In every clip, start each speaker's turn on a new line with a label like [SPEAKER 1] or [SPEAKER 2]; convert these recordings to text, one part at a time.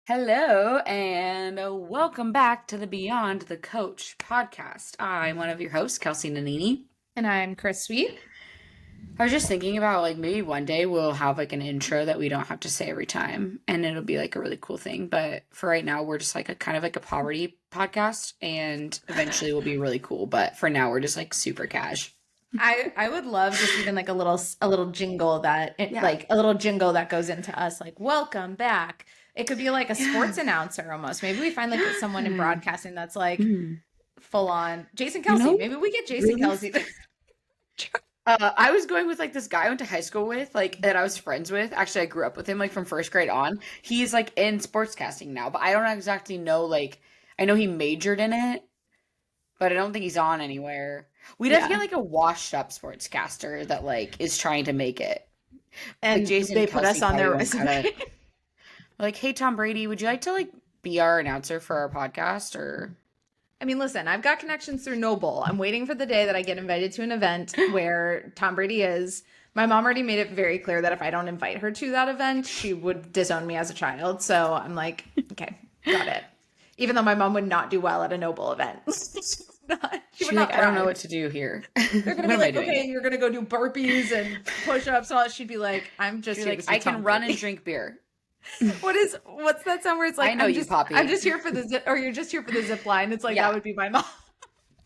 [SPEAKER 1] Hello and welcome back to the Beyond the Coach podcast. I'm one of your hosts, Kelsey Nanini.
[SPEAKER 2] And I'm Chris Sweet.
[SPEAKER 1] I was just thinking about maybe one day we'll have an intro that we don't have to say every time and it'll be a really cool thing. But for right now, we're just a kind of a poverty podcast and eventually we'll be really cool. But for now, we're just super cash.
[SPEAKER 2] I would love just even a little jingle that a little jingle that goes into us welcome back. It could be like a sports announcer almost. Maybe we find someone in broadcasting that's full on Jason Kelsey. Maybe we get Jason Kelsey.
[SPEAKER 1] I was going with this guy I went to high school with, that I was friends with. Actually, I grew up with him from first grade on. He's in sportscasting now, but I don't exactly know. I know he majored in it, but I don't think he's on anywhere. We'd have to get a washed up sportscaster that is trying to make it.
[SPEAKER 2] And Jason they put us on their resume.
[SPEAKER 1] Hey, Tom Brady, would you like to be our announcer for our podcast? Or
[SPEAKER 2] I mean, listen, I've got connections through Noble. I'm waiting for the day that I get invited to an event where Tom Brady is. My mom already made it very clear that if I don't invite her to that event, she would disown me as a child. So I'm like, okay, got it. Even though my mom would not do well at a Noble event.
[SPEAKER 1] She would not I don't know what to do here.
[SPEAKER 2] They're going to be okay, you're going to go do burpees and push-ups. All she'd be like, I'm just here
[SPEAKER 1] I can run and drink beer.
[SPEAKER 2] What's that song where it's
[SPEAKER 1] I know Poppy.
[SPEAKER 2] I'm just here for the zip, or you're just here for the zip line. It's that would be my mom.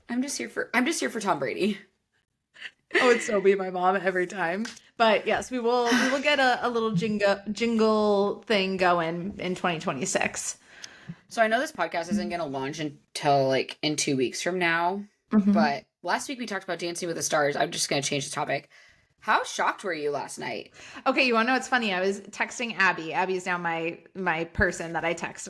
[SPEAKER 1] I'm just here for Tom Brady.
[SPEAKER 2] Oh, it'd so be my mom every time. But yes, we will get a little jingle thing going in 2026.
[SPEAKER 1] So I know this podcast isn't going to launch until in 2 weeks from now. Mm-hmm. But last week we talked about Dancing with the Stars. I'm just going to change the topic. How shocked were you last night?
[SPEAKER 2] Okay, you want to know what's funny? I was texting Abby. Abby's now my person that I text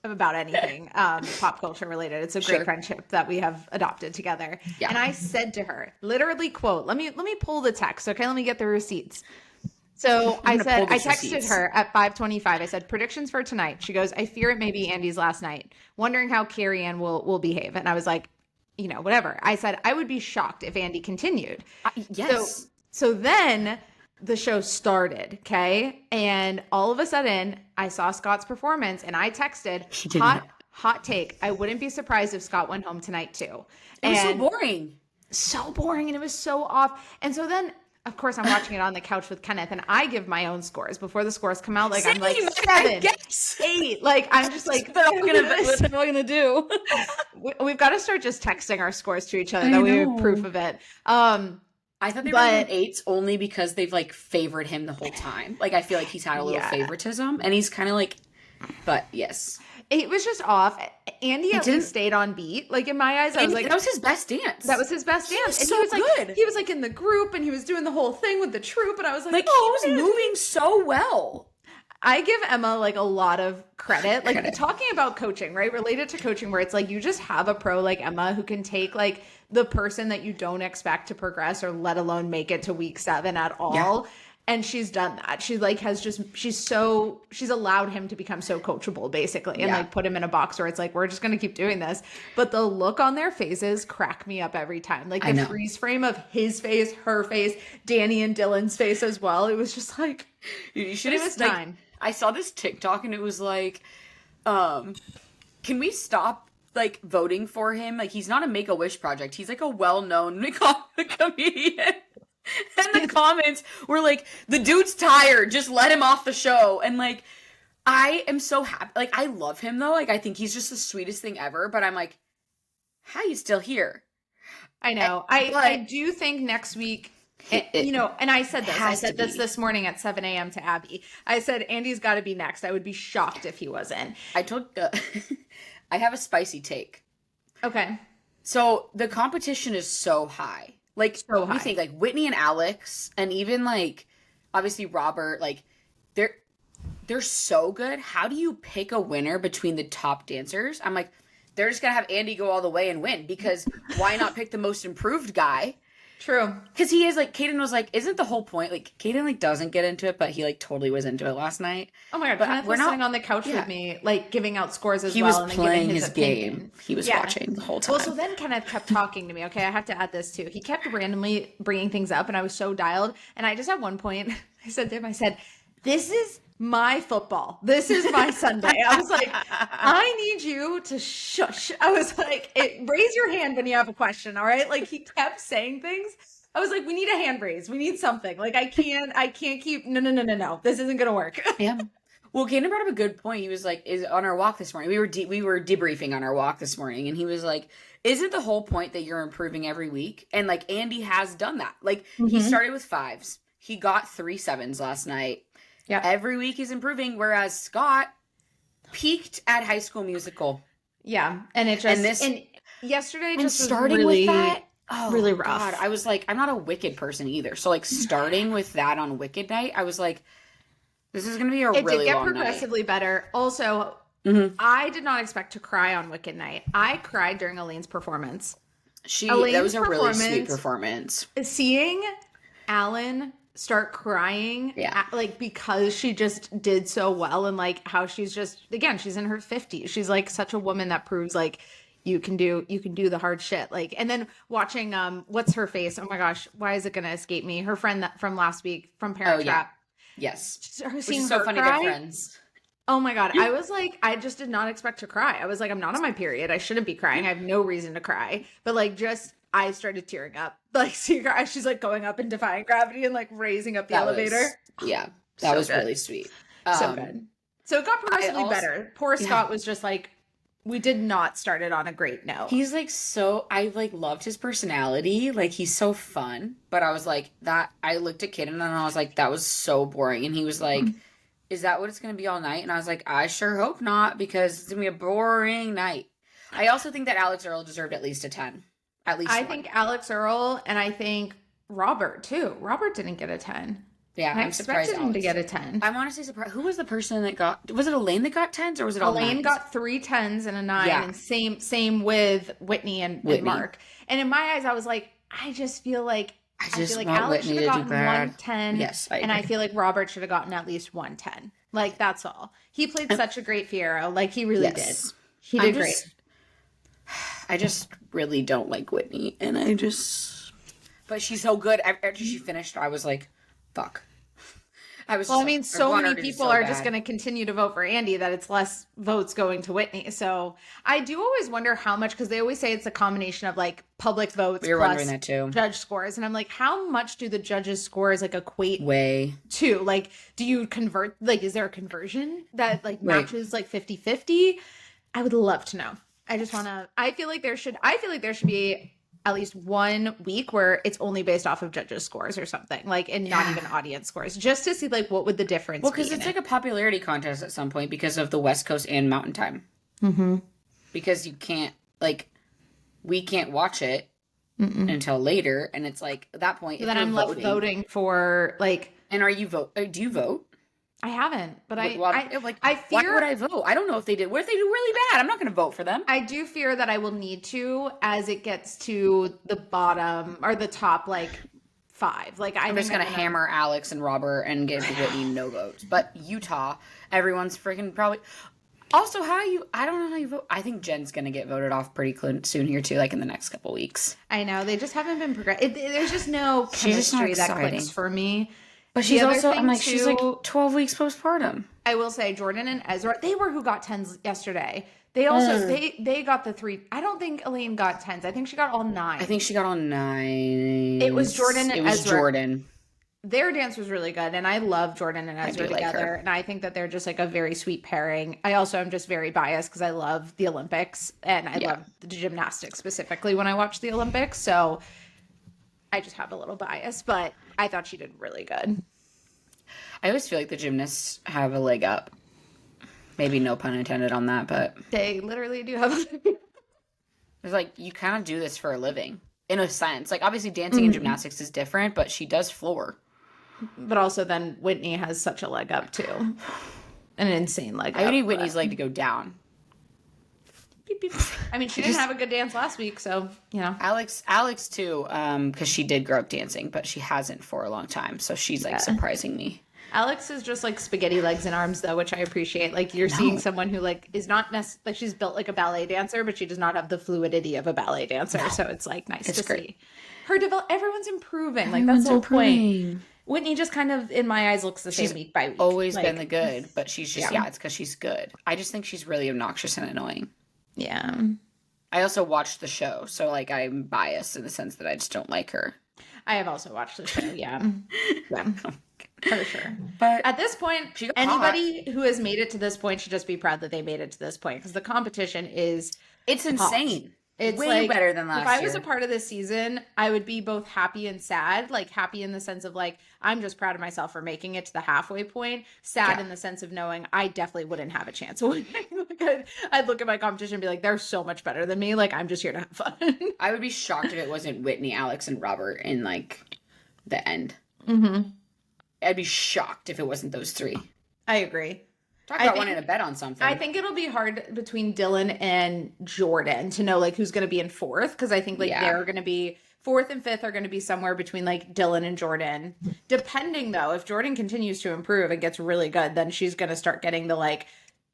[SPEAKER 2] about anything pop culture related. It's a great friendship that we have adopted together. Yeah. And I said to her, literally quote, let me pull the text, okay? Let me get the receipts. So I texted her at 5:25. I said, predictions for tonight. She goes, I fear it may be Andy's last night. Wondering how Carrie Ann will behave. And I was like, whatever. I said, I would be shocked if Andy continued.
[SPEAKER 1] Yes.
[SPEAKER 2] So then the show started, okay? And all of a sudden, I saw Scott's performance and I texted, hot take. I wouldn't be surprised if Scott went home tonight too.
[SPEAKER 1] It was so boring.
[SPEAKER 2] So boring, and it was so off. And so then, of course, I'm watching it on the couch with Kenneth, and I give my own scores before the scores come out.
[SPEAKER 1] Same,
[SPEAKER 2] I'm 7, 8. I'm just
[SPEAKER 1] what they're all gonna do.
[SPEAKER 2] We've got to start just texting our scores to each other. That we have proof of it.
[SPEAKER 1] I thought they were doing 8s only because they've favored him the whole time. I feel like he's had a little favoritism, and he's kind of but yes.
[SPEAKER 2] It was just off. Andy at least stayed on beat. In my eyes, I was
[SPEAKER 1] that was his best dance.
[SPEAKER 2] That was his best dance.
[SPEAKER 1] And he was good.
[SPEAKER 2] He was in the group, and he was doing the whole thing with the troop, and I was
[SPEAKER 1] he was moving so well.
[SPEAKER 2] I give Emma a lot of credit. Talking about coaching, right? Related to coaching, where it's you just have a pro like Emma who can take the person that you don't expect to progress or let alone make it to week 7 at all. Yeah. And she's done that. She she's allowed him to become so coachable basically, and put him in a box where it's we're just going to keep doing this. But the look on their faces crack me up every time. The freeze frame of his face, her face, Danny and Dylan's face as well. It was just
[SPEAKER 1] you should have time. I saw this TikTok and it was can we stop voting for him? He's not a Make-A-Wish project. He's a well-known comedian. And the comments were the dude's tired. Just let him off the show. And I am so happy. I love him though. I think he's just the sweetest thing ever. But I'm how are you still here?
[SPEAKER 2] I know. I do think next week, and I said this. I said this morning at 7 a.m. to Abby. I said, Andy's got to be next. I would be shocked if he wasn't.
[SPEAKER 1] I have a spicy take.
[SPEAKER 2] Okay.
[SPEAKER 1] So the competition is so high.
[SPEAKER 2] So high.
[SPEAKER 1] You think Whitney and Alex, and even obviously Robert, they're so good. How do you pick a winner between the top dancers? I'm they're just gonna have Andy go all the way and win, because why not pick the most improved guy?
[SPEAKER 2] True.
[SPEAKER 1] Because he is Kaden was isn't the whole point Kaden doesn't get into it, but he totally was into it last night.
[SPEAKER 2] Oh my god, Kenneth was sitting on the couch with me, giving out scores as
[SPEAKER 1] he
[SPEAKER 2] well.
[SPEAKER 1] Was playing his game. He was watching the whole time.
[SPEAKER 2] Well, so then Kenneth kept talking to me. Okay, I have to add this too. He kept randomly bringing things up, and I was so dialed. And I just at one point, I said to him, I said, this is my football. This is my Sunday. I was like, I need you to shush. I was like, raise your hand when you have a question. All right. Like he kept saying things. I was like, we need a hand raise. We need something. Like I can't keep, no. This isn't going to work.
[SPEAKER 1] Yeah. Well, Kanan brought up a good point. He was like, "Is on our walk this morning? We were debriefing on our walk this morning, and he was like, "Isn't the whole point that you're improving every week?" And like Andy has done that. Like he started with 5s. He got 3 7s last night.
[SPEAKER 2] Yeah.
[SPEAKER 1] Every week he's improving. Whereas Scott peaked at High School Musical.
[SPEAKER 2] Yeah, and it just and yesterday just
[SPEAKER 1] starting
[SPEAKER 2] was really,
[SPEAKER 1] with that. Oh,
[SPEAKER 2] really rough.
[SPEAKER 1] God. I was like, I'm not a Wicked person either. So like starting with that on Wicked night, I was like, this is going to be a really long night.
[SPEAKER 2] It did get progressively better. Also, I did not expect to cry on Wicked night. I cried during Elaine's performance.
[SPEAKER 1] That was a really sweet performance.
[SPEAKER 2] Seeing Alan start crying, like because she just did so well, and like how she's just, again, she's in her 50s. She's like such a woman that proves like you can do the hard shit. Like, and then watching what's her face? Oh my gosh, why is it going to escape me? Her friend from last week from Parent Trap.
[SPEAKER 1] Yes.
[SPEAKER 2] Which
[SPEAKER 1] is so funny, they're friends.
[SPEAKER 2] Oh my God. I was like, I just did not expect to cry. I was like, I'm not on my period. I shouldn't be crying. I have no reason to cry. But like, just, I started tearing up. Like, see her, she's like going up and defying gravity and like raising up the elevator.
[SPEAKER 1] That was really sweet.
[SPEAKER 2] So good. So it got progressively better. Poor Scott was just like, we did not start it on a great note.
[SPEAKER 1] He's like I like loved his personality. Like he's so fun. But I was like I looked at Kaden and I was like, that was so boring. And he was like, is that what it's going to be all night? And I was like, I sure hope not, because it's going to be a boring night. I also think that Alex Earl deserved at least a 10. At least
[SPEAKER 2] I think Alex Earl, and I think Robert too. Robert didn't get a 10.
[SPEAKER 1] Yeah,
[SPEAKER 2] I'm surprised him to get a 10.
[SPEAKER 1] I'm honestly surprised. Who was the person that got? Was it Elaine that got 10s, or was it all
[SPEAKER 2] Elaine
[SPEAKER 1] 9s?
[SPEAKER 2] got 3 10s and a 9, and same with Whitney and Mark. And in my eyes, I was like, I feel like Alex should have gotten 1 10.
[SPEAKER 1] Yes,
[SPEAKER 2] and I feel like Robert should have gotten at least 1 10. Like that's all. He played such a great Fiero. Like he really did. He did great.
[SPEAKER 1] I just really don't like Whitney, and but she's so good. After she finished, I was like, fuck.
[SPEAKER 2] So many people are just going to continue to vote for Andy that it's less votes going to Whitney. So I do always wonder how much, because they always say it's a combination of like public votes plus
[SPEAKER 1] that too.
[SPEAKER 2] Judge scores. And I'm like, how much do the judges' scores like equate
[SPEAKER 1] way
[SPEAKER 2] to? Like, do you convert, like, is there a conversion that like matches like 50-50? I would love to know. I feel like there should be at least 1 week where it's only based off of judges' scores or something, like, and not even audience scores, just to see like what would the difference be.
[SPEAKER 1] Well, because it's like a popularity contest at some point because of the West Coast and Mountain Time. Because you can't, like, we can't watch it until later, and it's like at that point.
[SPEAKER 2] Then I'm left voting for like.
[SPEAKER 1] And are you vote? Do you vote?
[SPEAKER 2] I haven't, but I fear.
[SPEAKER 1] Why would I vote? I don't know if they did. What if they do really bad? I'm not going to vote for them.
[SPEAKER 2] I do fear that I will need to as it gets to the bottom or the top, like 5. Like
[SPEAKER 1] I'm just going to hammer Alex and Robert and give Whitney no votes. But Utah, everyone's freaking probably. Also, I don't know how you vote. I think Jen's going to get voted off pretty soon here too, like in the next couple weeks.
[SPEAKER 2] I know they just haven't been progressing. There's just no chemistry that clicks for me.
[SPEAKER 1] But she's also, I'm like, she's like 12 weeks postpartum.
[SPEAKER 2] I will say Jordan and Ezra, they were who got 10s yesterday. They also, they got the 3. I don't think Elaine got 10s. I think she got all 9.
[SPEAKER 1] I think she got all 9.
[SPEAKER 2] It was Jordan and Ezra. It was
[SPEAKER 1] Jordan.
[SPEAKER 2] Their dance was really good. And I love Jordan and Ezra together. And I think that they're just like a very sweet pairing. I also am just very biased because I love the Olympics. And I love the gymnastics specifically when I watch the Olympics. So I just have a little bias, but I thought she did really good.
[SPEAKER 1] I always feel like the gymnasts have a leg up. Maybe no pun intended on that, but
[SPEAKER 2] they literally do have a leg up.
[SPEAKER 1] It's like, you kind of do this for a living, in a sense. Like, obviously dancing and gymnastics is different, but she does floor.
[SPEAKER 2] But also then Whitney has such a leg up too. An insane leg up.
[SPEAKER 1] I need Whitney's leg to go down.
[SPEAKER 2] Beep, beep. I mean, she didn't have a good dance last week, so, you know.
[SPEAKER 1] Alex too, because she did grow up dancing, but she hasn't for a long time, so she's, like, surprising me.
[SPEAKER 2] Alex is just, like, spaghetti legs and arms, though, which I appreciate. Like, you're seeing someone who, like, is not like, she's built like a ballet dancer, but she does not have the fluidity of a ballet dancer, so it's, like, nice to see. Everyone's improving. Like, that's the whole point. Whitney just kind of, in my eyes, looks the
[SPEAKER 1] She's
[SPEAKER 2] same week by week.
[SPEAKER 1] always
[SPEAKER 2] Like,
[SPEAKER 1] been the good, but she's just,
[SPEAKER 2] Yeah.
[SPEAKER 1] it's because she's good. I just think she's really obnoxious and annoying.
[SPEAKER 2] yeah.
[SPEAKER 1] I also watched the show, so, like, I'm biased in the sense that I just don't like her.
[SPEAKER 2] I have also watched the show. Yeah. Yeah. For sure.
[SPEAKER 1] But
[SPEAKER 2] At this point,
[SPEAKER 1] She got
[SPEAKER 2] anybody who has made it to this point should just be proud that they made it to this point because the competition is
[SPEAKER 1] it's insane.
[SPEAKER 2] It's
[SPEAKER 1] way
[SPEAKER 2] like,
[SPEAKER 1] better than last
[SPEAKER 2] if I was
[SPEAKER 1] year.
[SPEAKER 2] a part of this season, I would be both happy and sad. Like happy in the sense of like, I'm just proud of myself for making it to the halfway point. Sad
[SPEAKER 1] Yeah.
[SPEAKER 2] in the sense of knowing I definitely wouldn't have a chance. Like, I'd look at my competition and be like, they're so much better than me. Like, I'm just here to have fun.
[SPEAKER 1] I would be shocked if it wasn't Whitney, Alex, and Robert in, like, the end.
[SPEAKER 2] Mm-hmm.
[SPEAKER 1] I'd be shocked if it wasn't those three.
[SPEAKER 2] I agree.
[SPEAKER 1] Talk
[SPEAKER 2] I
[SPEAKER 1] about
[SPEAKER 2] think-
[SPEAKER 1] wanting to bet on something.
[SPEAKER 2] I think it'll be hard between Dylan and Jordan to know like who's going to be in fourth because I think like
[SPEAKER 1] Yeah.
[SPEAKER 2] they're going to be fourth and fifth are going to be somewhere between like Dylan and Jordan. Depending though, if Jordan continues to improve and gets really good, then she's going to start getting the like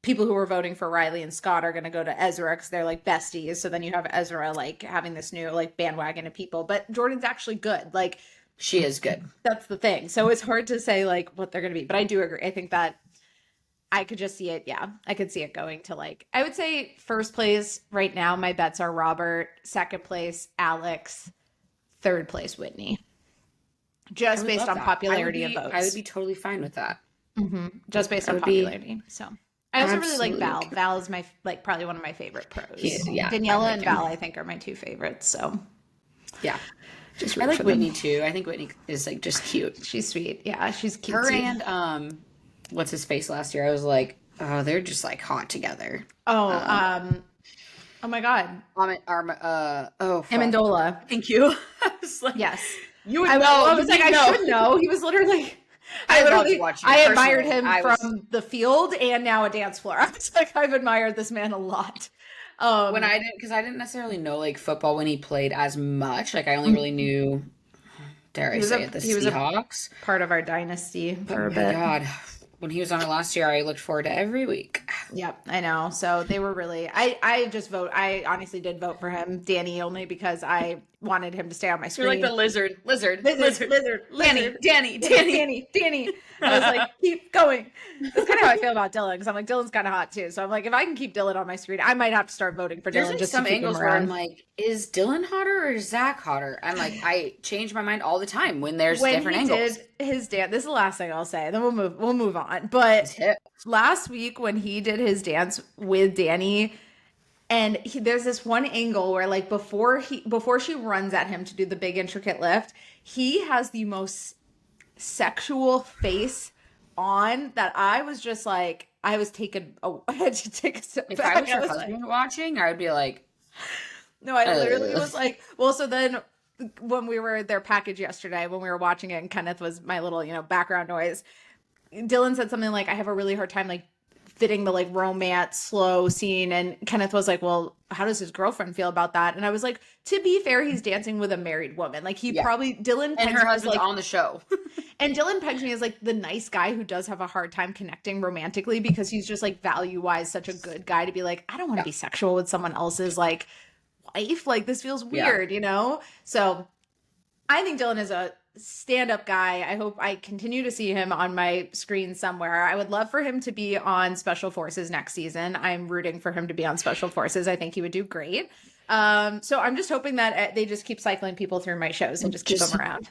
[SPEAKER 2] people who were voting for Riley and Scott are going to go to Ezra because they're like besties. So then you have Ezra like having this new like bandwagon of people. But Jordan's actually good. Like
[SPEAKER 1] she is good.
[SPEAKER 2] that's the thing. So it's hard to say like what they're going to be. But I do agree. I think that I could just see it. Yeah, I could see it going to like, I would say first place right now, my bets are Robert, second place, Alex, third place, Whitney. Just
[SPEAKER 1] I would
[SPEAKER 2] based
[SPEAKER 1] love
[SPEAKER 2] on
[SPEAKER 1] that.
[SPEAKER 2] popularity of
[SPEAKER 1] I would
[SPEAKER 2] votes.
[SPEAKER 1] be totally fine with that.
[SPEAKER 2] Just based on
[SPEAKER 1] I would be-
[SPEAKER 2] popularity. So I also really like
[SPEAKER 1] Absolutely.
[SPEAKER 2] Val. Val is my, like probably one of my favorite pros.
[SPEAKER 1] Yeah,
[SPEAKER 2] Daniela
[SPEAKER 1] I
[SPEAKER 2] and
[SPEAKER 1] like him.
[SPEAKER 2] Val, I think are my two favorites. So
[SPEAKER 1] Yeah.
[SPEAKER 2] just
[SPEAKER 1] I
[SPEAKER 2] root
[SPEAKER 1] like
[SPEAKER 2] for them.
[SPEAKER 1] Whitney too. I think Whitney is like just cute.
[SPEAKER 2] She's sweet. Yeah, she's cute.
[SPEAKER 1] Her
[SPEAKER 2] too.
[SPEAKER 1] and what's his face last year? I was like, oh, they're just like hot together.
[SPEAKER 2] oh my God.
[SPEAKER 1] Fuck.
[SPEAKER 2] Amendola.
[SPEAKER 1] Thank you. I was like,
[SPEAKER 2] Yes.
[SPEAKER 1] you would
[SPEAKER 2] I
[SPEAKER 1] know.
[SPEAKER 2] was like, I should know. He was literally.
[SPEAKER 1] I loved
[SPEAKER 2] literally,
[SPEAKER 1] watching
[SPEAKER 2] I
[SPEAKER 1] it
[SPEAKER 2] admired
[SPEAKER 1] personally.
[SPEAKER 2] him
[SPEAKER 1] I was-
[SPEAKER 2] from the field and now a dance floor. I was like, I've admired this man a lot.
[SPEAKER 1] When I didn't, because I didn't necessarily know like football when he played as much. Like I only really knew, dare I
[SPEAKER 2] was
[SPEAKER 1] say
[SPEAKER 2] a-
[SPEAKER 1] it, the
[SPEAKER 2] he was a
[SPEAKER 1] Seahawks.
[SPEAKER 2] part of our dynasty for
[SPEAKER 1] Oh
[SPEAKER 2] a
[SPEAKER 1] my
[SPEAKER 2] bit.
[SPEAKER 1] God. When he was on it last year, I looked forward to every week.
[SPEAKER 2] Yep, I know. So they were really. I just vote. I honestly did vote for him, Danny, only because I wanted him to stay on my screen.
[SPEAKER 1] lizard.
[SPEAKER 2] lizard.
[SPEAKER 1] Danny.
[SPEAKER 2] Danny. I was like, keep going. That's kind of how I feel about Dylan because I'm like, Dylan's kind of hot too. So I'm like, if I can keep Dylan on my screen, I might have to start voting for
[SPEAKER 1] There's
[SPEAKER 2] Dylan
[SPEAKER 1] like
[SPEAKER 2] just
[SPEAKER 1] some
[SPEAKER 2] to keep
[SPEAKER 1] angles
[SPEAKER 2] him
[SPEAKER 1] where I'm
[SPEAKER 2] around.
[SPEAKER 1] like, is Dylan hotter or is Zach hotter? I'm like, I change my mind all the time when there's
[SPEAKER 2] When
[SPEAKER 1] different
[SPEAKER 2] he
[SPEAKER 1] angles.
[SPEAKER 2] did his dance, this is the last thing I'll say. Then we'll move on. But
[SPEAKER 1] Hip.
[SPEAKER 2] last week when he did his dance with Danny, and there's this one angle where like before she runs at him to do the big intricate lift, he has the most sexual face on that I was just like I was taken. Oh, I had to take a step
[SPEAKER 1] If
[SPEAKER 2] back.
[SPEAKER 1] I was your
[SPEAKER 2] was like,
[SPEAKER 1] husband watching, I would be like,
[SPEAKER 2] no, I literally
[SPEAKER 1] Ugh.
[SPEAKER 2] was like, well, so then when we were their package yesterday, when we were watching it, and Kenneth was my little, background noise, Dylan said something like, I have a really hard time, like, fitting the, like, romance slow scene. And Kenneth was like, well, how does his girlfriend feel about that? And I was like, to be fair, he's dancing with a married woman. Like,
[SPEAKER 1] Yeah.
[SPEAKER 2] Dylan
[SPEAKER 1] and
[SPEAKER 2] pegs
[SPEAKER 1] her
[SPEAKER 2] me as,
[SPEAKER 1] husband's
[SPEAKER 2] like,
[SPEAKER 1] on the show.
[SPEAKER 2] and Dylan pegs me as like the nice guy who does have a hard time connecting romantically because he's just like value-wise such a good guy to be like, I don't want to be sexual with someone else's like wife. Like this feels weird, So I think Dylan is a stand-up guy. I hope I continue to see him on my screen somewhere. I would love for him to be on Special Forces next season. I'm rooting for him to be on Special Forces. I think he would do great. So I'm just hoping that they just keep cycling people through my shows and just keep them around.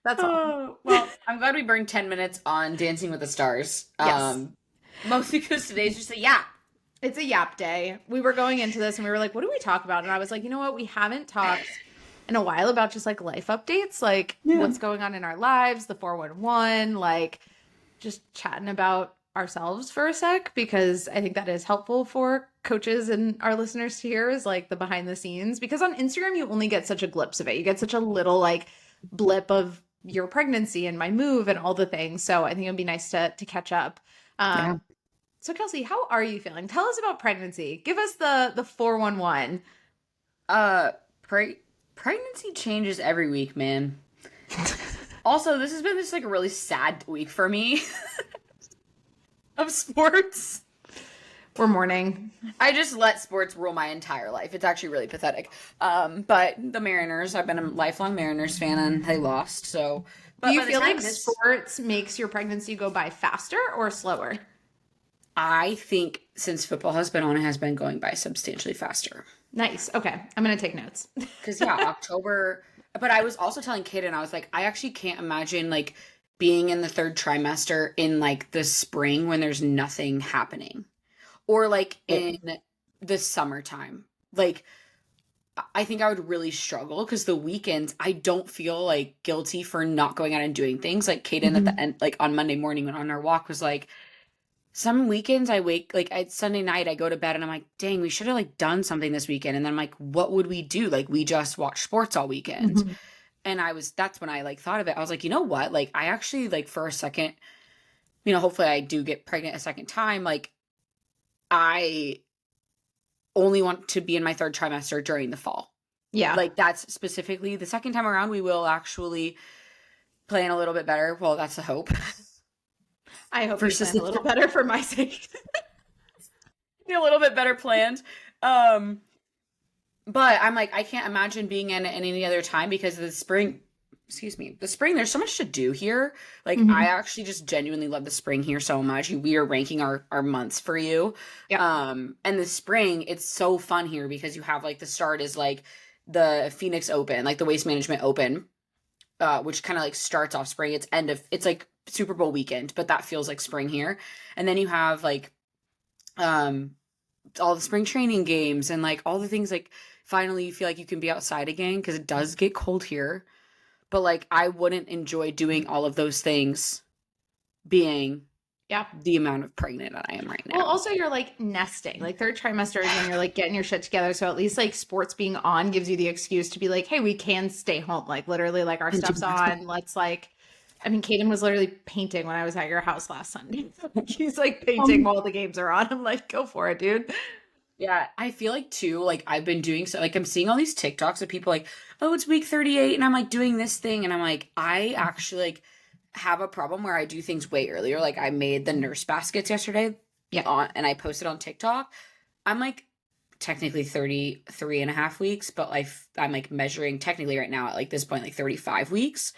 [SPEAKER 2] That's all.
[SPEAKER 1] Well, I'm glad we burned 10 minutes on Dancing with the Stars.
[SPEAKER 2] Yes.
[SPEAKER 1] Mostly because today's just a yap.
[SPEAKER 2] It's a yap day. We were going into this and we were like, what do we talk about? And I was like, you know what? We haven't talked in a while about just like life updates, like what's going on in our lives, the 411, like just chatting about ourselves for a sec, because I think that is helpful for coaches and our listeners to hear is like the behind the scenes, because on Instagram, you only get such a glimpse of it. You get such a little like blip of your pregnancy and my move and all the things. So I think it'd be nice to catch up. So Kelsey, how are you feeling? Tell us about pregnancy. Give us the 411.
[SPEAKER 1] Pregnancy changes every week, man. Also, this has been just like a really sad week for me of sports.
[SPEAKER 2] We're mourning.
[SPEAKER 1] I just let sports rule my entire life. It's actually really pathetic. But the Mariners, I've been a lifelong Mariners fan, and they lost. So, but
[SPEAKER 2] Do you
[SPEAKER 1] by the
[SPEAKER 2] feel
[SPEAKER 1] time
[SPEAKER 2] like sports makes your pregnancy go by faster or slower?
[SPEAKER 1] I think since football has been on, it has been going by substantially faster.
[SPEAKER 2] Nice. Okay. I'm going to take notes.
[SPEAKER 1] Because yeah, October. But I was also telling Kaden, I was like, I actually can't imagine like being in the third trimester in like the spring when there's nothing happening, or like in the summertime. Like, I think I would really struggle because the weekends I don't feel like guilty for not going out and doing things. Like Kaden at the end, like on Monday morning when on our walk was like, some weekends I wake like it's Sunday night, I go to bed and I'm like, dang, we should have like done something this weekend. And then I'm like, what would we do? Like we just watch sports all weekend. And that's when I like thought of it. I was like, you know what? Like I actually like for a second, hopefully I do get pregnant a second time. Like I only want to be in my third trimester during the fall.
[SPEAKER 2] Yeah.
[SPEAKER 1] Like that's specifically the second time around, we will actually plan a little bit better. Well, that's the hope.
[SPEAKER 2] I hope you plan a little better for my sake.
[SPEAKER 1] A little bit better planned. But I'm like, I can't imagine being in any other time because the spring, there's so much to do here. Like, I actually just genuinely love the spring here so much. We are ranking our months for you.
[SPEAKER 2] Yeah.
[SPEAKER 1] And the spring, it's so fun here because you have like the start is like the Phoenix Open, like the Waste Management Open, which kind of like starts off spring. It's like Super Bowl weekend, but that feels like spring here. And then you have like, all the spring training games and like all the things like finally you feel like you can be outside again because it does get cold here. But like I wouldn't enjoy doing all of those things being the amount of pregnant that I am right now.
[SPEAKER 2] Well, also you're like nesting. Like third trimester is when you're like getting your shit together. So at least like sports being on gives you the excuse to be like, hey, we can stay home. Like literally like our stuff's on. Let's like, I mean, Kaden was literally painting when I was at your house last Sunday. He's like painting while the games are on. I'm like, go for it, dude.
[SPEAKER 1] Yeah, I feel like too, like I've been doing so, like I'm seeing all these TikToks of people like, oh, it's week 38 and I'm like doing this thing. And I'm like, I actually like have a problem where I do things way earlier. Like I made the nurse baskets yesterday and I posted on TikTok. I'm like technically 33 and a half weeks, but I'm like measuring technically right now at like this point, like 35 weeks,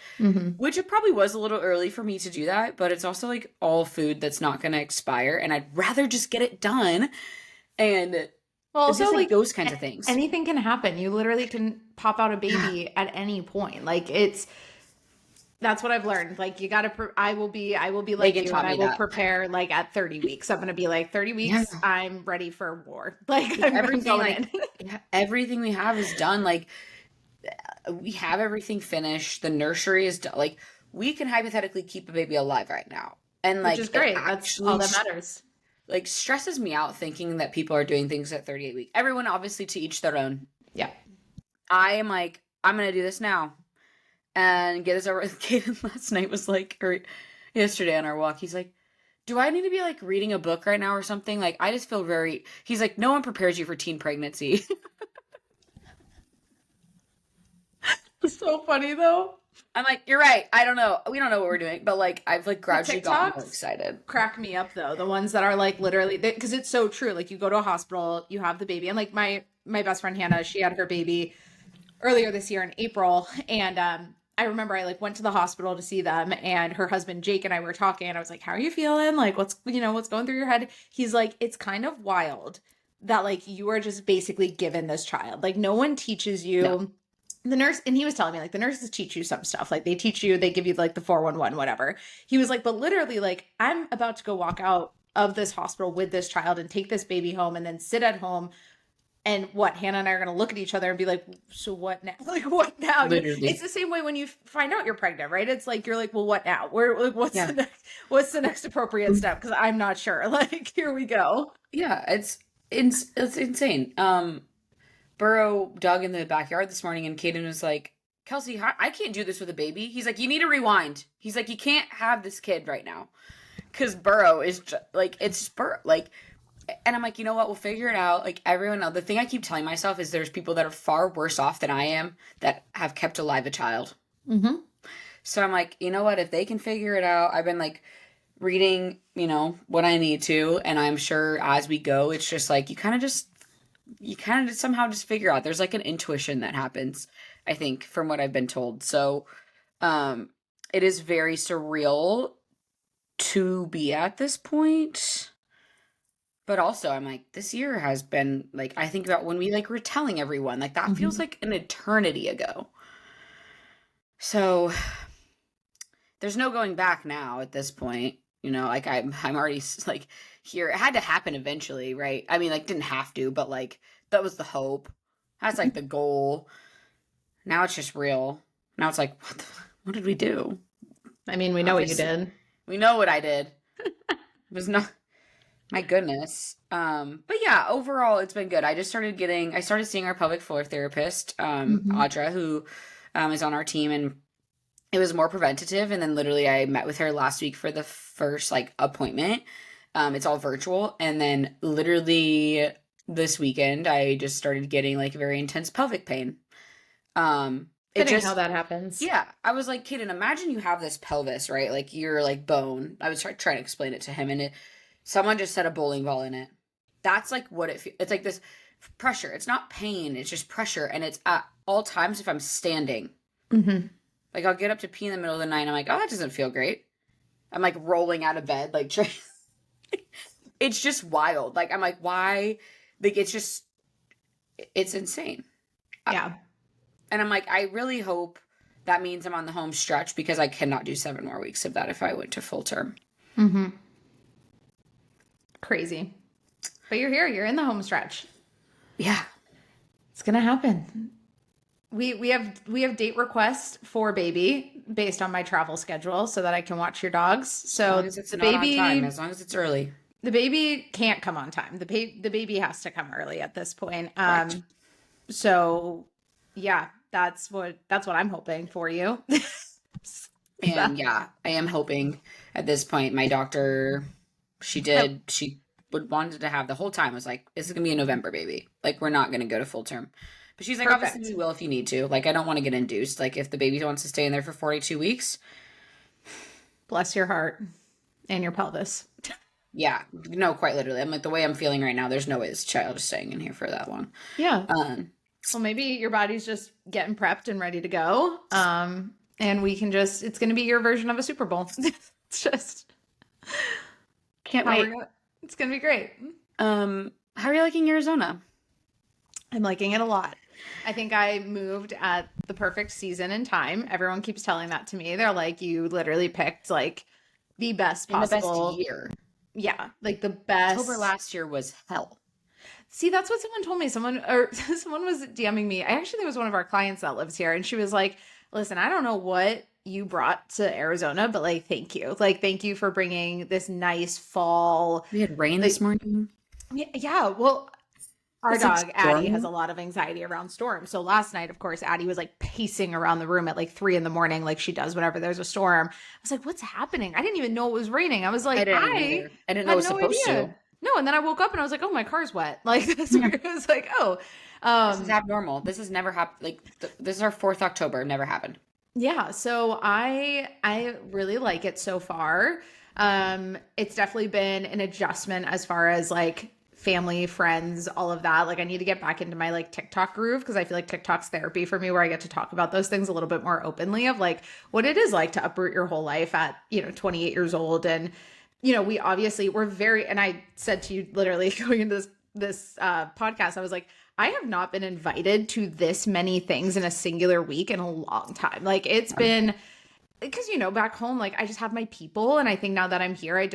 [SPEAKER 1] which it probably was a little early for me to do that. But it's also like all food that's not going to expire. And I'd rather just get it done. And
[SPEAKER 2] well, also
[SPEAKER 1] like those kinds of things.
[SPEAKER 2] Anything can happen. You literally can pop out a baby at any point. Like that's what I've learned. Like you got to, I will be like you and I will prepare like at 30 weeks. I'm going to be like 30 weeks. I'm ready for war. Like
[SPEAKER 1] everything we have is done. Like we have everything finished. The nursery is done. Like we can hypothetically keep a baby alive right now. And like,
[SPEAKER 2] which is great. That's all that matters.
[SPEAKER 1] Like stresses me out thinking that people are doing things at 38 weeks. Everyone obviously to each their own.
[SPEAKER 2] Yeah.
[SPEAKER 1] I am like, I'm going to do this now and get this over with. Kaden last night was like, or yesterday on our walk, he's like, do I need to be like reading a book right now or something? Like, I just feel he's like, no one prepares you for teen pregnancy.
[SPEAKER 2] It's so funny though.
[SPEAKER 1] I'm like, you're right. I don't know. We don't know what we're doing, but like, I've like gradually gotten more excited.
[SPEAKER 2] Crack me up though. The ones that are like literally, because it's so true. Like you go to a hospital, you have the baby, and like my best friend Hannah, she had her baby earlier this year in April, and I remember I like went to the hospital to see them, and her husband Jake and I were talking, and I was like, how are you feeling? Like what's going through your head? He's like, it's kind of wild that like you are just basically given this child. Like no one teaches you. No. The nurse, and he was telling me like the nurses teach you some stuff. Like they give you like the 411, whatever. He was like, but literally like I'm about to go walk out of this hospital with this child and take this baby home and then sit at home. And Hannah and I are going to look at each other and be like, so what now? Like, what now? Literally. It's the same way when you find out you're pregnant, right? It's like, you're like, well, what now? What's the next appropriate step? Because I'm not sure. Like, here we go.
[SPEAKER 1] Yeah, it's insane. Burrow dug in the backyard this morning and Kaden was like, Kelsey, I can't do this with a baby. He's like, you need to rewind. He's like, you can't have this kid right now. Because Burrow is just, like, it's Burrow. Like, and I'm like, you know what? We'll figure it out. Like everyone else, the thing I keep telling myself is there's people that are far worse off than I am that have kept alive a child. So I'm like, you know what? If they can figure it out, I've been like reading, you know, what I need to, and I'm sure as we go, it's just like you kind of just somehow just figure out. There's like an intuition that happens, I think, from what I've been told. So, it is very surreal to be at this point. But also, I'm like, this year has been like, I think about when we like were telling everyone, like that feels like an eternity ago. So there's no going back now at this point. You know, like I'm already like here. It had to happen eventually, right? I mean, like didn't have to, but like that was the hope. That's like the goal. Now it's just real. Now it's like, what did we do?
[SPEAKER 2] I mean, we know
[SPEAKER 1] Obviously.
[SPEAKER 2] what you did.
[SPEAKER 1] We know what I did. It was not. My goodness. But yeah, overall it's been good. I started seeing our pelvic floor therapist, Audra, who is on our team, and it was more preventative. And then literally I met with her last week for the first like appointment. It's all virtual. And then literally this weekend I just started getting like very intense pelvic pain. It just
[SPEAKER 2] how that happens.
[SPEAKER 1] Yeah, I was like, Kaden, imagine you have this pelvis, right? Like you're like bone. I was trying to explain it to him, and someone just set a bowling ball in it. That's like what it's like this pressure. It's not pain, it's just pressure. And it's at all times if I'm standing. Like I'll get up to pee in the middle of the night and I'm like, oh, that doesn't feel great. I'm like rolling out of bed. Like it's just wild. Like I'm like, why? Like it's insane.
[SPEAKER 2] Yeah.
[SPEAKER 1] And I'm like, I really hope that means I'm on the home stretch because I cannot do 7 more weeks of that if I went to full term.
[SPEAKER 2] Crazy. But you're here. You're in the home stretch.
[SPEAKER 1] Yeah.
[SPEAKER 2] It's going to happen. We have date requests for baby based on my travel schedule so that I can watch your dogs. So
[SPEAKER 1] as long as it's not on time, as long as it's early.
[SPEAKER 2] The baby can't come on time. The baby has to come early at this point.
[SPEAKER 1] Right.
[SPEAKER 2] So yeah, that's what I'm hoping for you.
[SPEAKER 1] And yeah, I am hoping at this point. My doctor, she wanted to have the whole time was like, this is gonna be a November baby. Like we're not gonna go to full term. But she's like,
[SPEAKER 2] Perfect.
[SPEAKER 1] obviously we will if you need to. Like I don't want to get induced. Like if the baby wants to stay in there for 42 weeks.
[SPEAKER 2] Bless your heart and your pelvis.
[SPEAKER 1] Yeah, no, quite literally. I'm like, the way I'm feeling right now, there's no way this child is staying in here for that long.
[SPEAKER 2] Yeah. Well, maybe your body's just getting prepped and ready to go. And we can it's going to be your version of a Super Bowl. It's just
[SPEAKER 1] Can't wait.
[SPEAKER 2] It's going to be great.
[SPEAKER 1] How are you liking Arizona?
[SPEAKER 2] I'm liking it a lot. I think I moved at the perfect season and time. Everyone keeps telling that to me. They're like, you literally picked like the best possible
[SPEAKER 1] the best year.
[SPEAKER 2] Yeah, like the best.
[SPEAKER 1] October last year was hell.
[SPEAKER 2] See, that's what someone told me. Someone was DMing me. I actually think it was one of our clients that lives here, and she was like, "Listen, I don't know what you brought to Arizona, but like, thank you. Like, thank you for bringing this nice fall."
[SPEAKER 1] We had rain this morning.
[SPEAKER 2] Yeah. Well, our
[SPEAKER 1] It's
[SPEAKER 2] dog
[SPEAKER 1] like
[SPEAKER 2] Addie
[SPEAKER 1] stormy.
[SPEAKER 2] has a lot of anxiety around storms. So last night, of course, Addie was like pacing around the room at like 3 a.m, like she does whenever there's a storm. I was like, "What's happening?" I didn't even know it was raining. I was like,
[SPEAKER 1] I didn't know it was supposed to.
[SPEAKER 2] No, and then I woke up and I was like, "Oh, my car's wet." Like that's where it was like, "Oh,
[SPEAKER 1] This is abnormal. This has never happened. Like this is our 4th October. Never happened.
[SPEAKER 2] Yeah, so I really like it so far. It's definitely been an adjustment as far as like family, friends, all of that. Like I need to get back into my like TikTok groove because I feel like TikTok's therapy for me where I get to talk about those things a little bit more openly of like what it is like to uproot your whole life at, 28 years old. And, we're very, and I said to you literally going into this podcast, I was like, I have not been invited to this many things in a singular week in a long time. Like it's been, because, back home, like I just have my people. And I think now that I'm here, I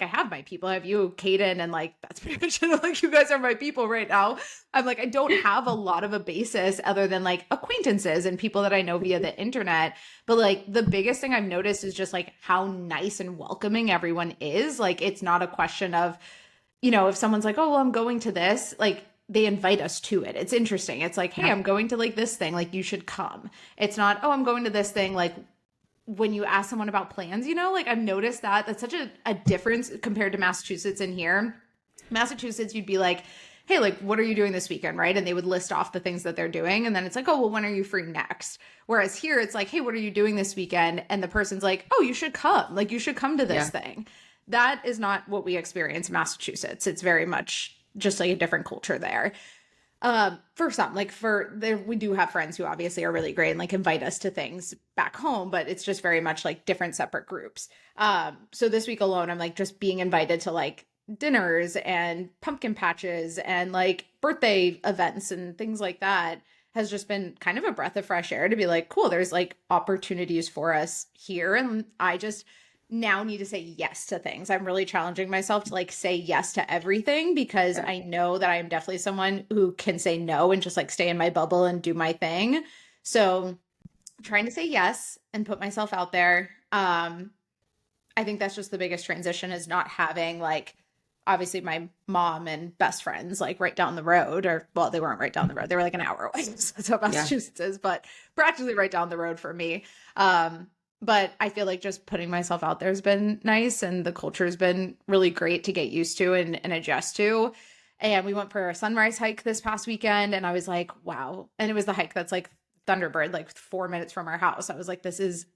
[SPEAKER 2] have my people. I have you, Kaden, and like, that's pretty much it. Like you guys are my people right now. I'm like, I don't have a lot of a basis other than like acquaintances and people that I know via the internet. But like the biggest thing I've noticed is just like how nice and welcoming everyone is. Like, it's not a question of, if someone's like, oh, well, I'm going to this, like, they invite us to it. It's interesting. It's like, hey, I'm going to like this thing, like you should come. It's not, oh, I'm going to this thing, like when you ask someone about plans, like I've noticed that's such a difference compared to Massachusetts in here. Massachusetts, you'd be like, hey, like, what are you doing this weekend, right? And they would list off the things that they're doing. And then it's like, oh, well, when are you free next? Whereas here, it's like, hey, what are you doing this weekend? And the person's like, oh, you should come. Like, you should come to this thing. that is not what we experience in Massachusetts. It's very much just like a different culture there. For some, like we do have friends who obviously are really great and like invite us to things back home, but it's just very much like different separate groups. So this week alone, I'm like just being invited to like dinners and pumpkin patches and like birthday events and things like that has just been kind of a breath of fresh air to be like, cool, there's like opportunities for us here. And I just now need to say yes to things. I'm really challenging myself to like say yes to everything because I know that I am definitely someone who can say no and just like stay in my bubble and do my thing. So trying to say yes and put myself out there. I think that's just the biggest transition is not having like obviously my mom and best friends like right down the road, or well, they weren't right down the road. They were like an hour away. That's what Massachusetts is, but practically right down the road for me. But I feel like just putting myself out there has been nice, and the culture has been really great to get used to and adjust to. And we went for a sunrise hike this past weekend, and I was like, wow. And it was the hike that's like Thunderbird, like 4 minutes from our house. I was like, this is